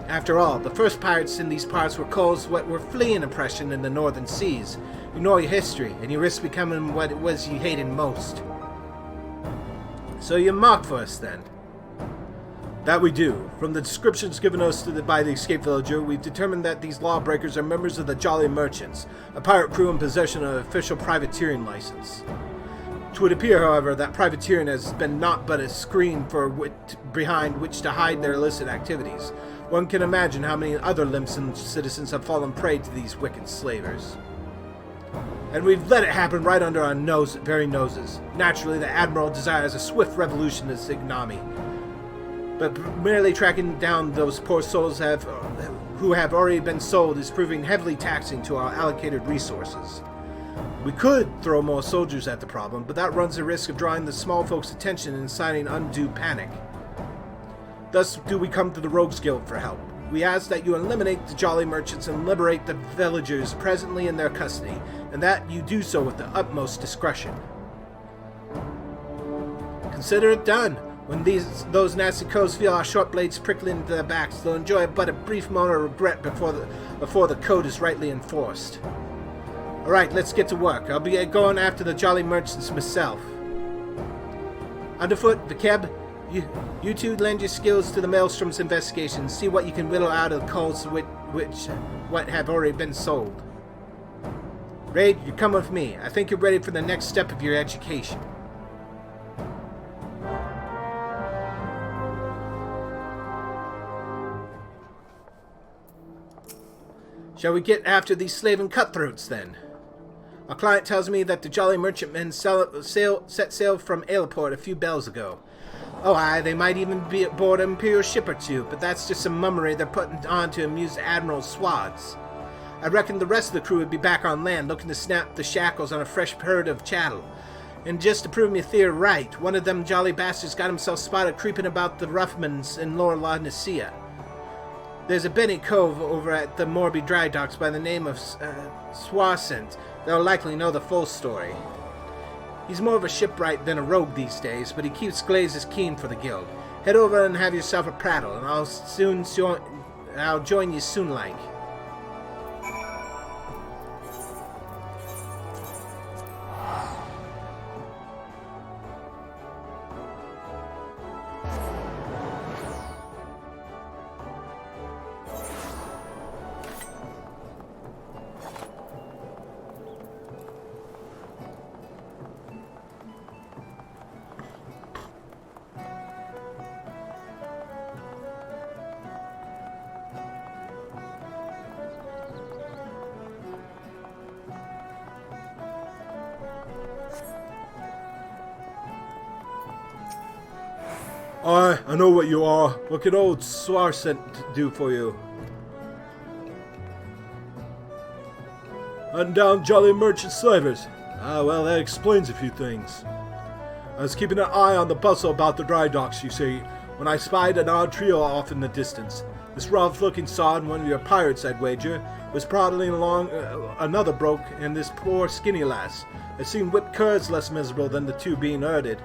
After all, the first pirates in these parts were culls what were fleeing oppression in the northern seas. Ignore your history, and you risk becoming what it was you hated most. So you mock for us, then? That we do. From the descriptions given us by the escaped villager, we've determined that these lawbreakers are members of the Jolly Merchants, a pirate crew in possession of an official privateering license. It would appear, however, that privateering has been naught but a screen behind which to hide their illicit activities. One can imagine how many other Limson citizens have fallen prey to these wicked slavers. And we've let it happen right under our very noses. Naturally, the Admiral desires a swift revolution of Signami. But merely tracking down those poor souls who have already been sold is proving heavily taxing to our allocated resources. We could throw more soldiers at the problem, but that runs the risk of drawing the small folks' attention and inciting undue panic. Thus do we come to the Rogues Guild for help. We ask that you eliminate the Jolly Merchants and liberate the villagers presently in their custody, and that you do so with the utmost discretion. Consider it done. When those nasty codes feel our short blades prickling into their backs, they'll enjoy but a brief moment of regret before the code is rightly enforced. Alright, let's get to work. I'll be going after the Jolly Merchants myself. Underfoot, Vakeb, you two lend your skills to the Maelstrom's investigation. See what you can whittle out of the codes what have already been sold. Raid, you come with me. I think you're ready for the next step of your education. Shall we get after these slaving cutthroats, then? Our client tells me that the Jolly Merchantmen set sail from Aleport a few bells ago. Oh aye, they might even be aboard an Imperial ship or two, but that's just some mummery they're putting on to amuse Admiral's swads. I reckon the rest of the crew would be back on land looking to snap the shackles on a fresh herd of chattel. And just to prove me theory right, one of them jolly bastards got himself spotted creeping about the Ruffmans in Lower La Nicia. There's a Benny Cove over at the Morby Dry Docks by the name of Swarsent. They'll likely know the full story. He's more of a shipwright than a rogue these days, but he keeps glazes keen for the guild. Head over and have yourself a prattle, and I'll join you soon like. I know what you are. What can old Swarsent do for you? Hunting down Jolly Merchant slavers. Ah, well, that explains a few things. I was keeping an eye on the bustle about the dry docks, you see, when I spied an odd trio off in the distance. This rough-looking sod, one of your pirates, I'd wager, was prodding along another broke, and this poor skinny lass. I seemed whipped curs less miserable than the two being herded.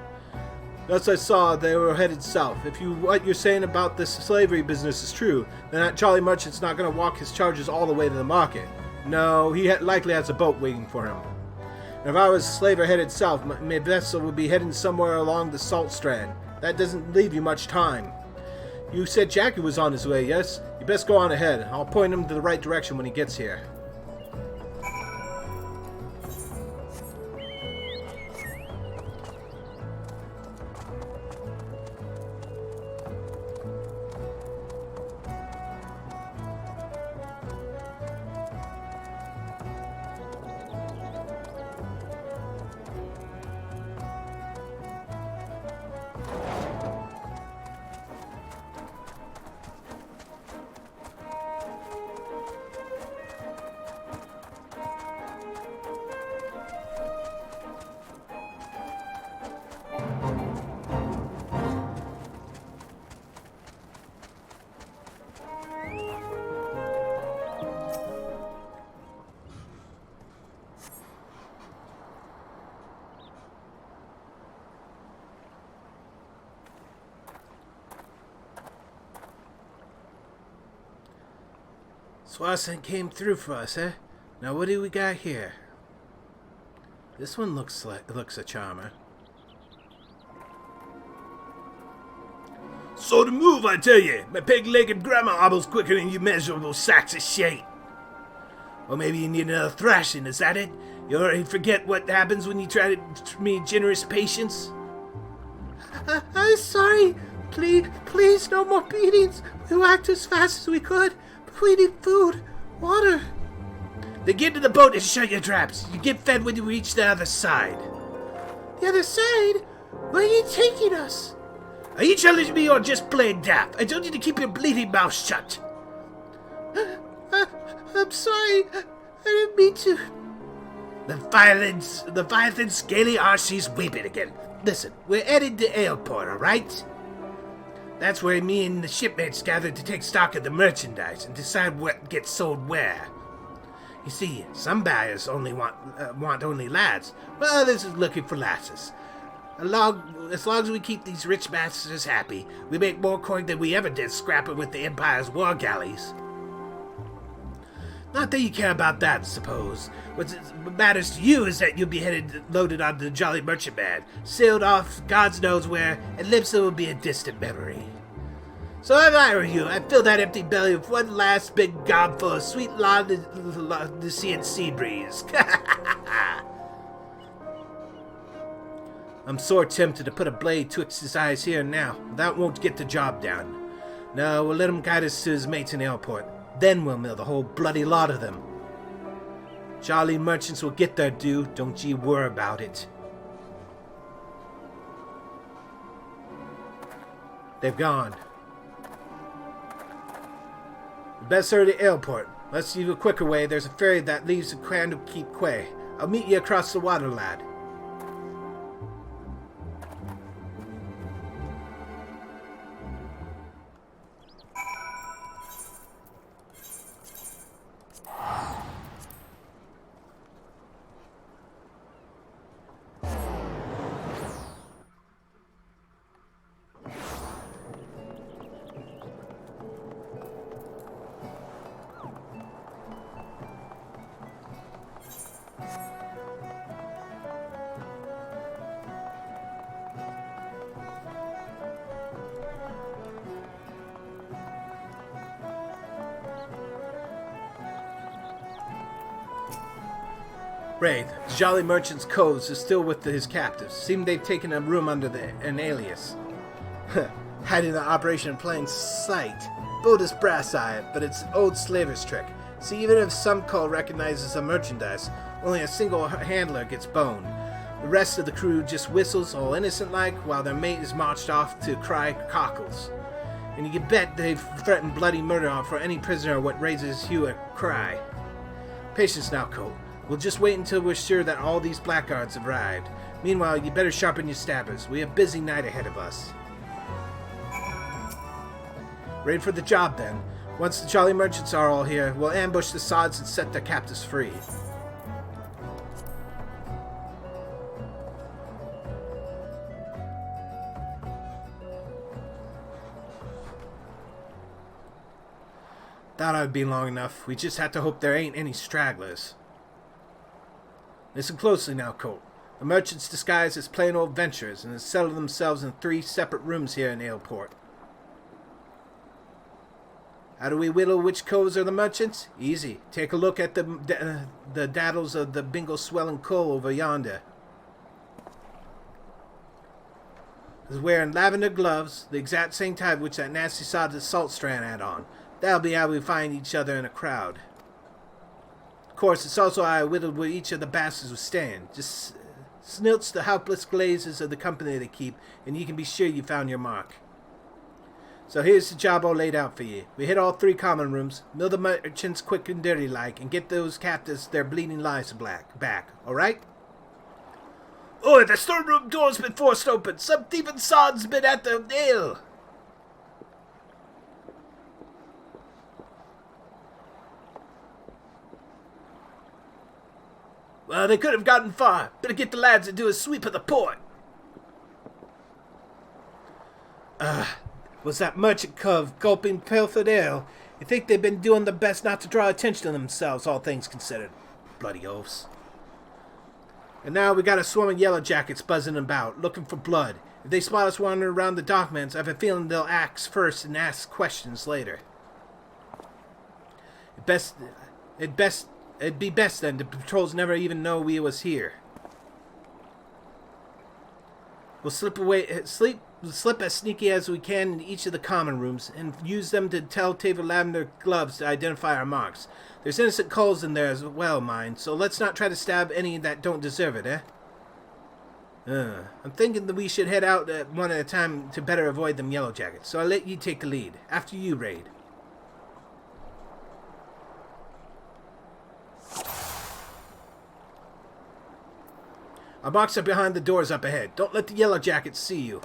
Thus I saw they were headed south. If what you're saying about this slavery business is true, then that Jolly Merchant's not going to walk his charges all the way to the market. No, he likely has a boat waiting for him. And if I was a slaver headed south, my vessel would be heading somewhere along the Salt Strand. That doesn't leave you much time. You said Jackie was on his way, yes? You best go on ahead. I'll point him to the right direction when he gets here. Swarsent came through for us, eh? Now what do we got here? This one looks a charmer. So to move, I tell you. My peg-legged grandma hobbles quicker than you miserable sacks of shit. Or maybe you need another thrashing, is that it? You already forget what happens when you try to me generous patience? I'm sorry. Please, no more beatings. We whacked as fast as we could, but we need food, water. Then get to the boat and shut your traps. You get fed when you reach the other side. The other side? Where are you taking us? Are you challenging me or just playing daft? I told you to keep your bleeding mouth shut. I'm sorry. I didn't mean to. The violent scaly RC's weeping again. Listen, we're headed to Airport, alright? That's where me and the shipmates gathered to take stock of the merchandise and decide what gets sold where. You see, some buyers only want only lads, while others is looking for lasses. As long as we keep these rich masters happy, we make more coin than we ever did scrapping with the Empire's war galleys. Not that you care about that, I suppose. What matters to you is that you'll be loaded on the Jolly Merchantman, sailed off God knows where, and Limsa will be a distant memory. So if I were you, I'd fill that empty belly with one last big gobful of sweet Laudician sea breeze. I'm sore tempted to put a blade twixt his eyes here and now, but that won't get the job done. No, we'll let him guide us to his mates in Airport. Then we'll mill the whole bloody lot of them. Jolly merchants will get their due, don't ye worry about it. They've gone. We best hurry to Airport. Let's use a quicker way. There's a ferry that leaves the Candlekeep Quay. I'll meet you across the water, lad. Raid, the Jolly Merchant's Coves is still with his captives. Seems they've taken a room under an alias. Hiding the operation in plain sight. Buddhist brass eye, but it's old slaver's trick. See, even if some call recognizes the merchandise, only a single handler gets boned. The rest of the crew just whistles all innocent-like while their mate is marched off to cry cockles. And you can bet they've threatened bloody murder for any prisoner what raises hue or cry. Patience now, Colt. We'll just wait until we're sure that all these blackguards have arrived. Meanwhile, you better sharpen your stabbers. We have a busy night ahead of us. Ready for the job, then. Once the Jolly Merchants are all here, we'll ambush the sods and set their captives free. That ought to be long enough. We just have to hope there ain't any stragglers. Listen closely now, Colt. The merchants disguise as plain old venturers and have settled themselves in 3 separate rooms here in Airport. How do we whittle which coves are the merchants? Easy. Take a look at the daddles of the bingle swelling coal over yonder. He's wearing lavender gloves, the exact same type which that nasty sod of salt strand had on. That'll be how we find each other in a crowd. Of course, it's also how I whittled where each of the bastards would stand. Just snilch the helpless glazes of the company they keep, and you can be sure you found your mark. So here's the job all laid out for you. We hit all 3 common rooms, mill the merchants quick and dirty like, and get those captives their bleeding lives back, alright? Oh, the storeroom door's been forced open. Some thieving sod's been at the nail. Well, they could have gotten far. Better get the lads and do a sweep of the port. Was that merchant cove gulping pilfered ale? You think they've been doing their best not to draw attention to themselves, all things considered. Bloody oafs. And now we got a swarm of yellow jackets buzzing about, looking for blood. If they spot us wandering around the darkmans, I have a feeling they'll act first and ask questions later. It'd be best then the patrols never even know we was here. We'll slip We'll slip as sneaky as we can into each of the common rooms and use them to tell table lavender gloves to identify our marks. There's innocent culls in there as well, mind, so let's not try to stab any that don't deserve it, eh? I'm thinking that we should head out one at a time to better avoid them yellow jackets, so I'll let you take the lead. After you, Raid. Our marks are behind the doors up ahead. Don't let the yellow jackets see you.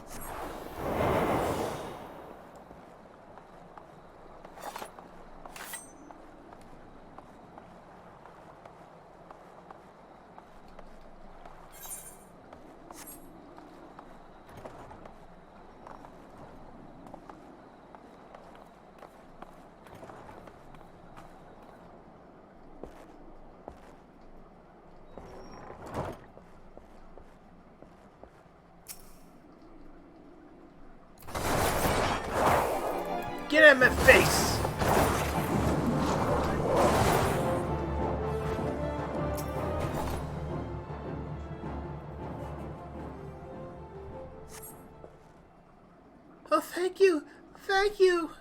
Get out of my face! Oh, thank you! Thank you!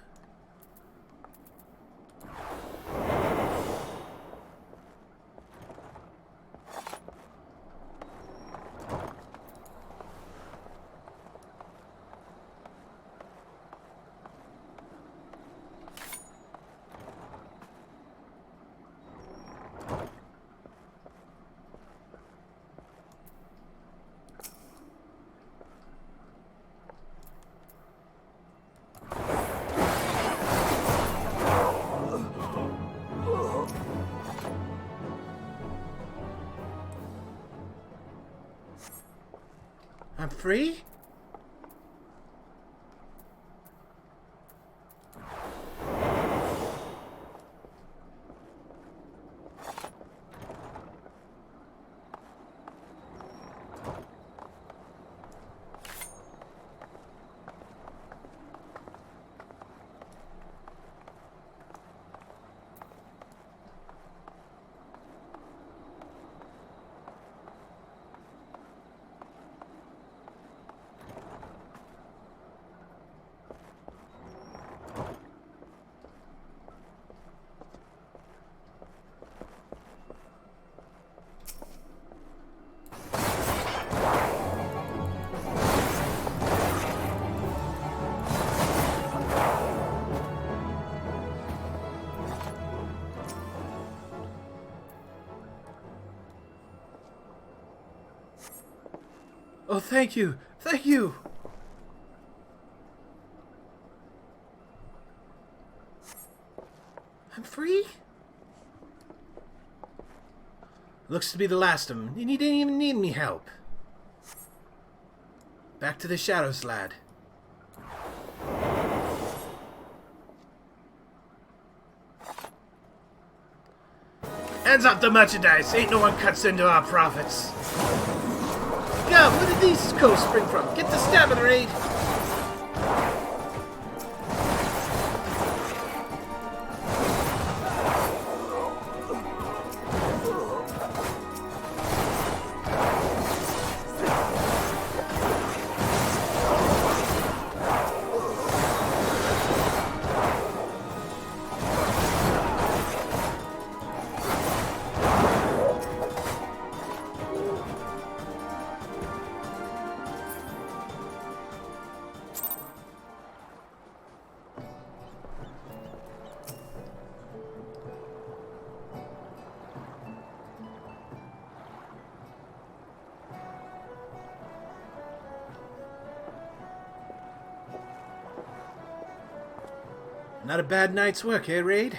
I'm free? Oh, thank you! Thank you! I'm free? Looks to be the last of them. You didn't even need me help. Back to the shadows, lad. Hands off the merchandise! Ain't no one cuts into our profits. God, where did these coats spring from? Get the stabbing, Raid! Not a bad night's work, eh, Raid?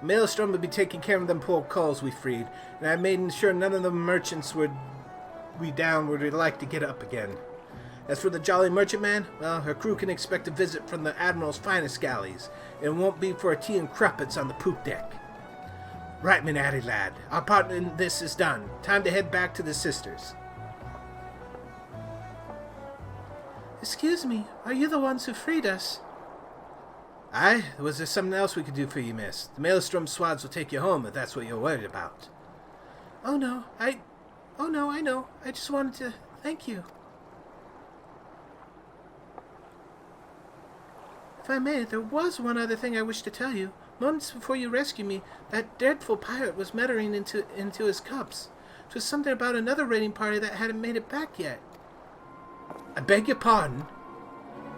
Maelstrom will be taking care of them poor culls we freed, and I made sure none of the merchants would we'd like to get up again. As for the Jolly Merchantman, well, her crew can expect a visit from the Admiral's finest galleys, and it won't be for a tea and crumpets on the poop deck. Right, my natty lad, our part in this is done. Time to head back to the sisters. Excuse me, are you the ones who freed us? Aye, was there something else we could do for you, miss? The Maelstrom swads will take you home if that's what you're worried about. Oh no, I know. I just wanted to thank you. If I may, there was one other thing I wish to tell you. Moments before you rescued me, that dreadful pirate was muttering into his cups. It was something about another raiding party that hadn't made it back yet. I beg your pardon?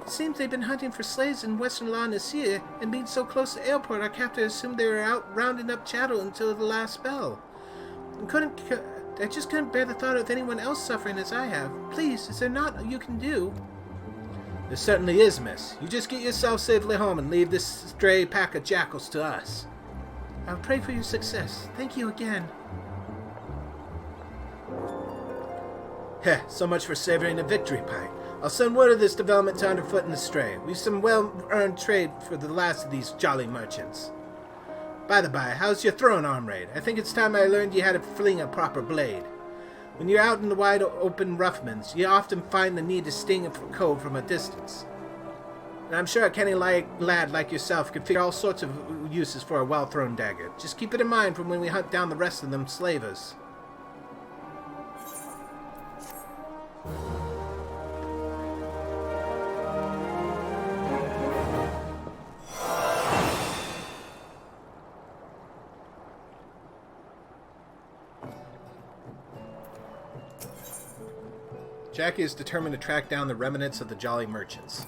It seems they've been hunting for slaves in western La Nacia, and being so close to the airport, our captor assumed they were out rounding up chattel until the last bell. I just couldn't bear the thought of anyone else suffering as I have. Please, is there not you can do? There certainly is, miss. You just get yourself safely home and leave this stray pack of jackals to us. I'll pray for your success. Thank you again. Heh, so much for savoring a victory pie. I'll send word of this development to Underfoot and the Stray. We've some well-earned trade for the last of these jolly merchants. By the by, how's your throwing arm raid? I think it's time I learned you how to fling a proper blade. When you're out in the wide open roughmans, you often find the need to sting a cove from a distance. And I'm sure a canny lad like yourself could figure all sorts of uses for a well-thrown dagger. Just keep it in mind for when we hunt down the rest of them slavers. Jackie is determined to track down the remnants of the Jolly Merchants.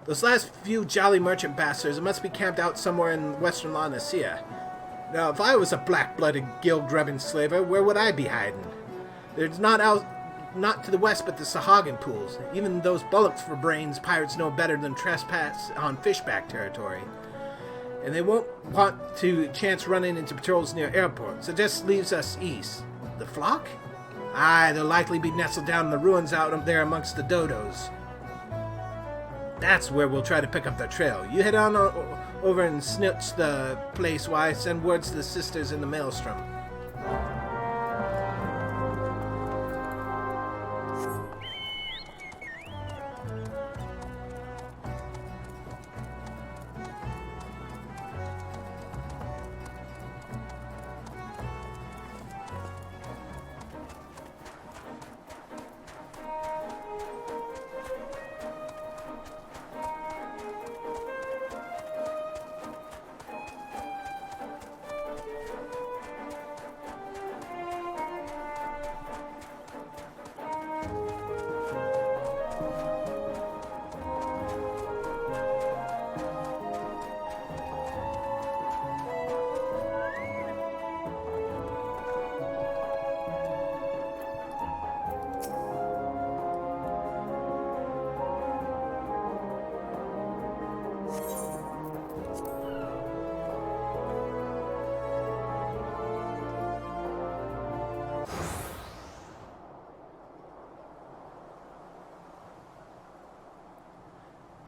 Those last few Jolly Merchant bastards must be camped out somewhere in western La Nacia. Now, if I was a black-blooded, guild-grubbing slaver, where would I be hiding? There's not to the west but the Sahagan pools. Even those bullocks for brains pirates know better than trespass on fishback territory. And they won't want to chance running into patrols near airport, so just leaves us east. The flock? Aye, they'll likely be nestled down in the ruins out there amongst the dodos. That's where we'll try to pick up their trail. You head on over and snitch the place while I send words to the sisters in the maelstrom.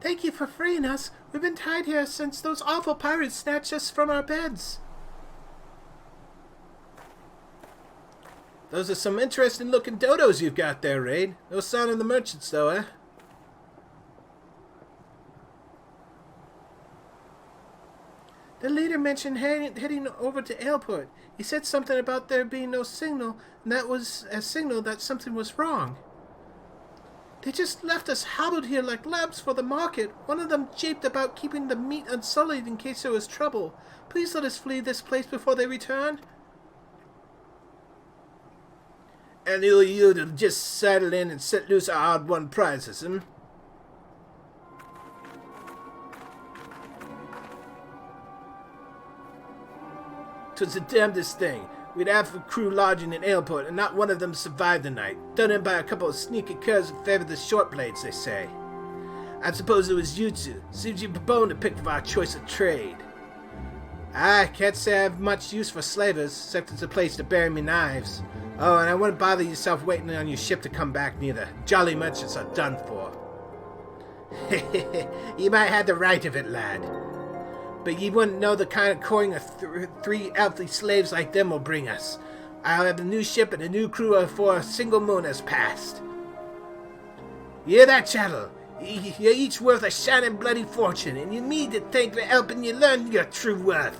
Thank you for freeing us. We've been tied here since those awful pirates snatched us from our beds. Those are some interesting looking dodos you've got there, Raid. No sign of the merchants though, eh? The leader mentioned heading over to airport. He said something about there being no signal, and that was a signal that something was wrong. They just left us hobbled here like lambs for the market. One of them japed about keeping the meat unsullied in case there was trouble. Please let us flee this place before they return. And you'd just settle in and set loose our hard-won prizes, hmm? 'Twas the damnedest thing. We'd have a crew lodging in airport, and not one of them survived the night. Done in by a couple of sneaky curs who favor the short blades, they say. I suppose it was you two. Seems you've a bone to pick with our choice of trade. I can't say I have much use for slavers, except it's a place to bury me knives. Oh, and I wouldn't bother yourself waiting on your ship to come back neither. Jolly merchants are done for. You might have the right of it, lad. But ye wouldn't know the kind of coin of three elfly slaves like them will bring us. I'll have a new ship and a new crew before a single moon has passed. You hear that, chattel? You're each worth a shining bloody fortune, and you need to thank for helping you learn your true worth.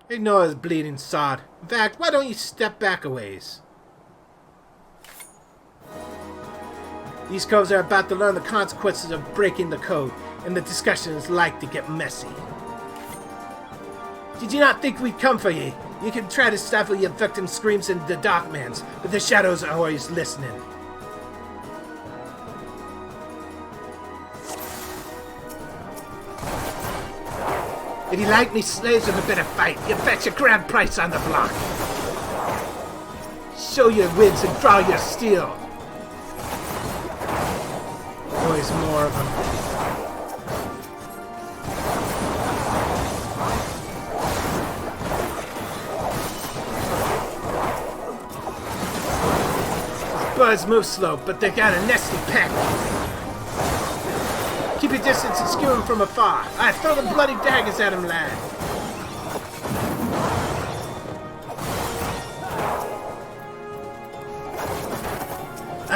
Ignore the bleeding sod. In fact, why don't you step back a ways? These coves are about to learn the consequences of breaking the code, and the discussion is like to get messy. Did you not think we'd come for you? You can try to stifle your victim screams in the darkmans, but the shadows are always listening. If you like me slaves with a bit of fight, you bet your grand price on the block. Show your wins and draw your steel. Always more of them. Birds move slow, but they got a nasty pack. Keep your distance and skew them from afar. I throw the bloody daggers at him, lad.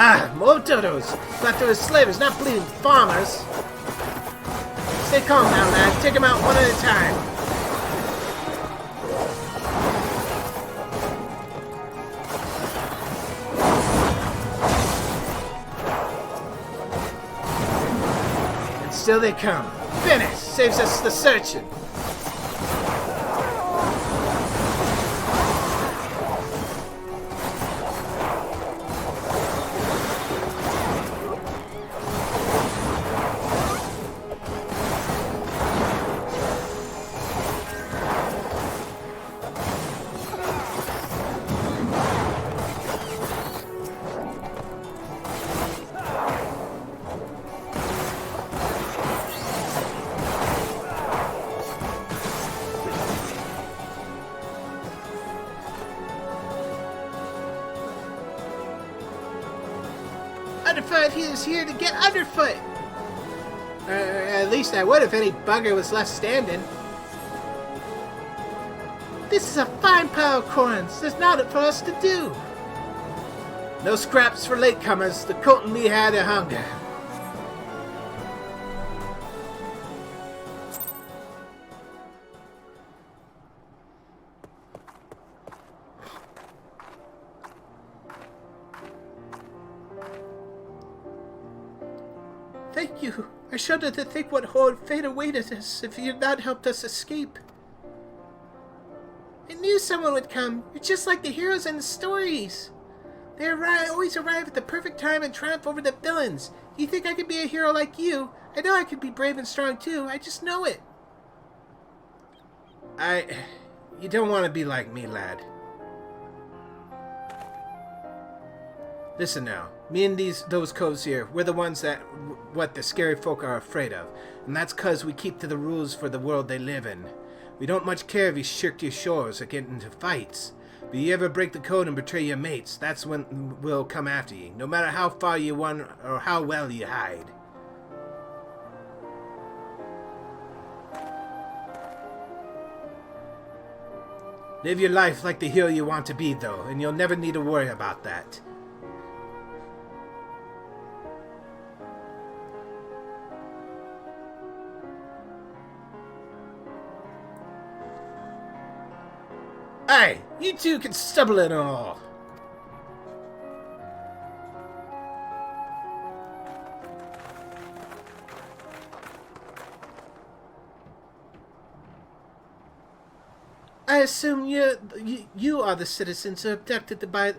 Ah, more dodos. Thought they were slavers, not bleeding farmers. Stay calm now, lad. Take them out one at a time. Still they come. Finish! Saves us the searching. Underfoot, he is here to get underfoot! At least I would if any bugger was left standing. This is a fine pile of corns. There's nothing for us to do. No scraps for latecomers. The coat and me had a hunger. Thank you. I shudder to think what horrid fate awaited us if you had not helped us escape. I knew someone would come. You're just like the heroes in the stories. They always arrive at the perfect time and triumph over the villains. You think I could be a hero like you? I know I could be brave and strong too. I just know it. You don't want to be like me, lad. Listen now, me and those coves here, we're the ones what the scary folk are afraid of. And that's 'cause we keep to the rules for the world they live in. We don't much care if you shirk your shores or get into fights. But you ever break the code and betray your mates, that's when we'll come after you, no matter how far you run or how well you hide. Live your life like the hero you want to be, though, and you'll never need to worry about that. Hey, you two can stumble and all. I assume you are the citizens who abducted by.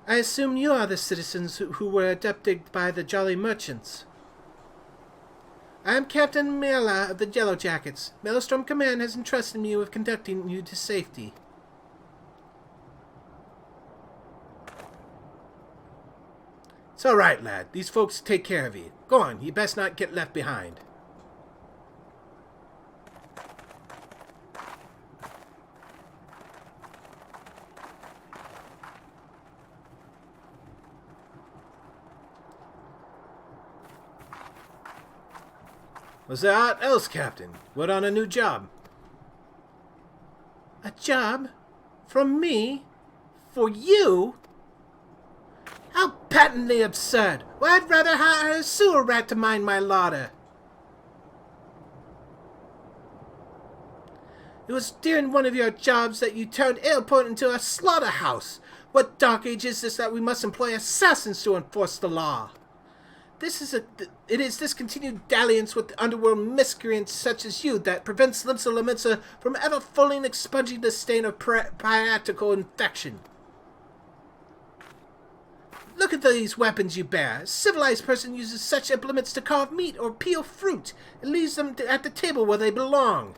I assume you are the citizens who were abducted by the Jolly Merchants. I am Captain Mela of the Yellow Jackets. Maelstrom Command has entrusted me with conducting you to safety. It's all right, lad. These folks take care of you. Go on, you best not get left behind. Was there aught else, Captain? What on a new job? A job? From me? For you? How patently absurd! Why, I'd rather hire a sewer rat to mind my larder. It was during one of your jobs that you turned Airport into a slaughterhouse. What dark age is this that we must employ assassins to enforce the law? It is this continued dalliance with the underworld miscreants such as you that prevents Limsa Lominsa from ever fully expunging the stain of piratical infection. Look at these weapons you bear. A civilized person uses such implements to carve meat or peel fruit and leaves them at the table where they belong.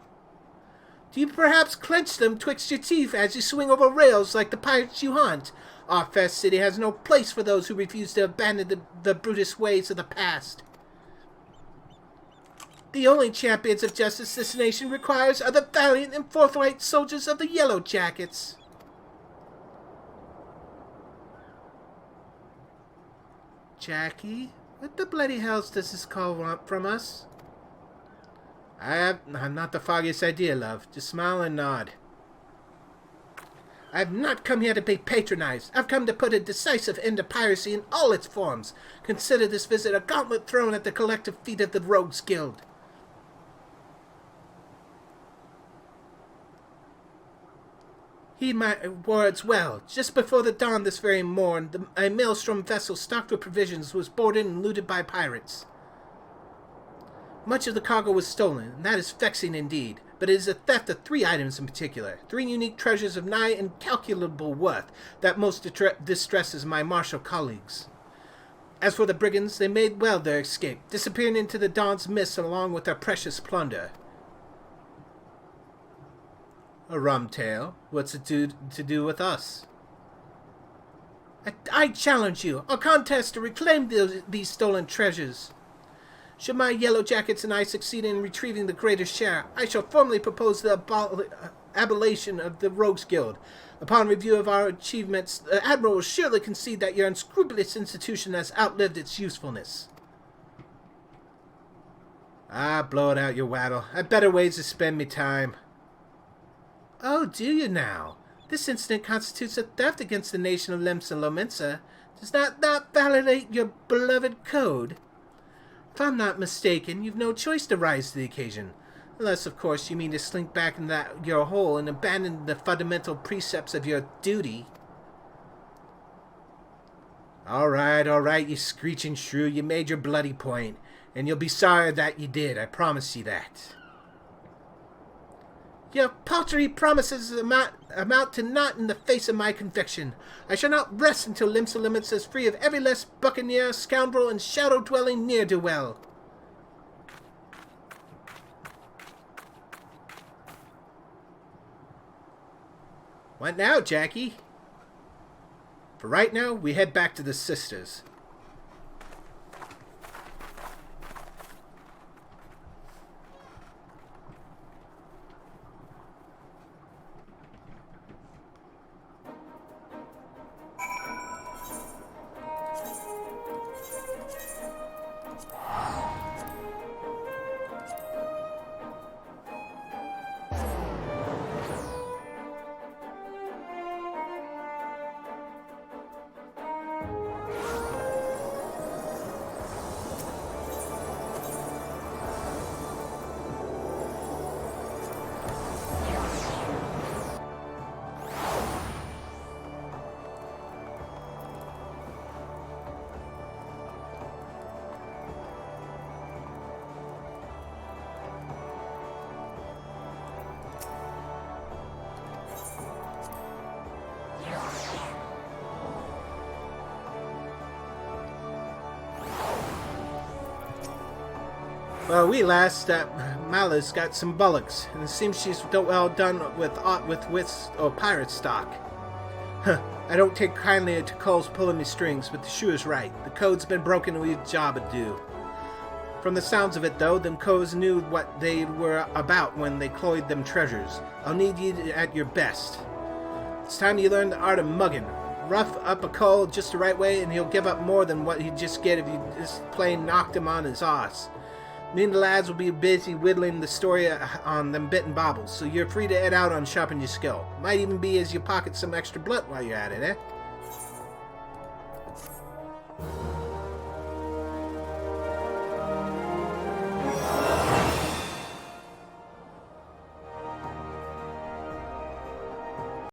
Do you perhaps clench them twixt your teeth as you swing over rails like the pirates you hunt? Our fair city has no place for those who refuse to abandon the brutish ways of the past. The only champions of justice this nation requires are the valiant and forthright soldiers of the Yellow Jackets. Jackie, what the bloody hells does this call want from us? I'm not the foggiest idea, love. Just smile and nod. I have not come here to be patronized. I've come to put a decisive end to piracy in all its forms. Consider this visit a gauntlet thrown at the collective feet of the Rogues Guild. Heed my words well. Just before the dawn this very morn, a maelstrom vessel stocked with provisions was boarded and looted by pirates. Much of the cargo was stolen, and that is vexing indeed, but it is a theft of 3 items in particular, 3 unique treasures of nigh incalculable worth that most distresses my martial colleagues. As for the brigands, they made well their escape, disappearing into the dawn's mist along with their precious plunder. A rum tale? What's it to do with us? I challenge you, a contest to reclaim these stolen treasures. Should my Yellow Jackets and I succeed in retrieving the greater share, I shall formally propose the abolition of the Rogues Guild. Upon review of our achievements, the Admiral will surely concede that your unscrupulous institution has outlived its usefulness. Ah, blow it out, you waddle. I've better ways to spend me time. Oh, do you now? This incident constitutes a theft against the nation of Limsa Lominsa. Does that validate your beloved code? If I'm not mistaken, you've no choice to rise to the occasion. Unless, of course, you mean to slink back in your hole and abandon the fundamental precepts of your duty. All right, you screeching shrew. You made your bloody point, and you'll be sorry that you did. I promise you that. Your paltry promises amount to naught in the face of my conviction. I shall not rest until Limsa Lominsa is free of every less buccaneer, scoundrel, and shadow-dwelling ne'er-do-well. What now, Jackie? For right now, we head back to the Sisters. Well, we last Mala's got some bullocks, and it seems she's well done with aught with wits or pirate stock. Huh, I don't take kindly to Cole's pulling me strings, but the shoe is right. The code's been broken and we've a job to do. From the sounds of it, though, them coves knew what they were about when they cloyed them treasures. I'll need you at your best. It's time you learn the art of mugging. Rough up a Cole just the right way, and he'll give up more than what he'd just get if you just plain knocked him on his arse. Me and the lads will be busy whittling the story on them bit and bobbles, so you're free to head out on sharpen your skill. Might even be as you pocket some extra blunt while you're at it, eh?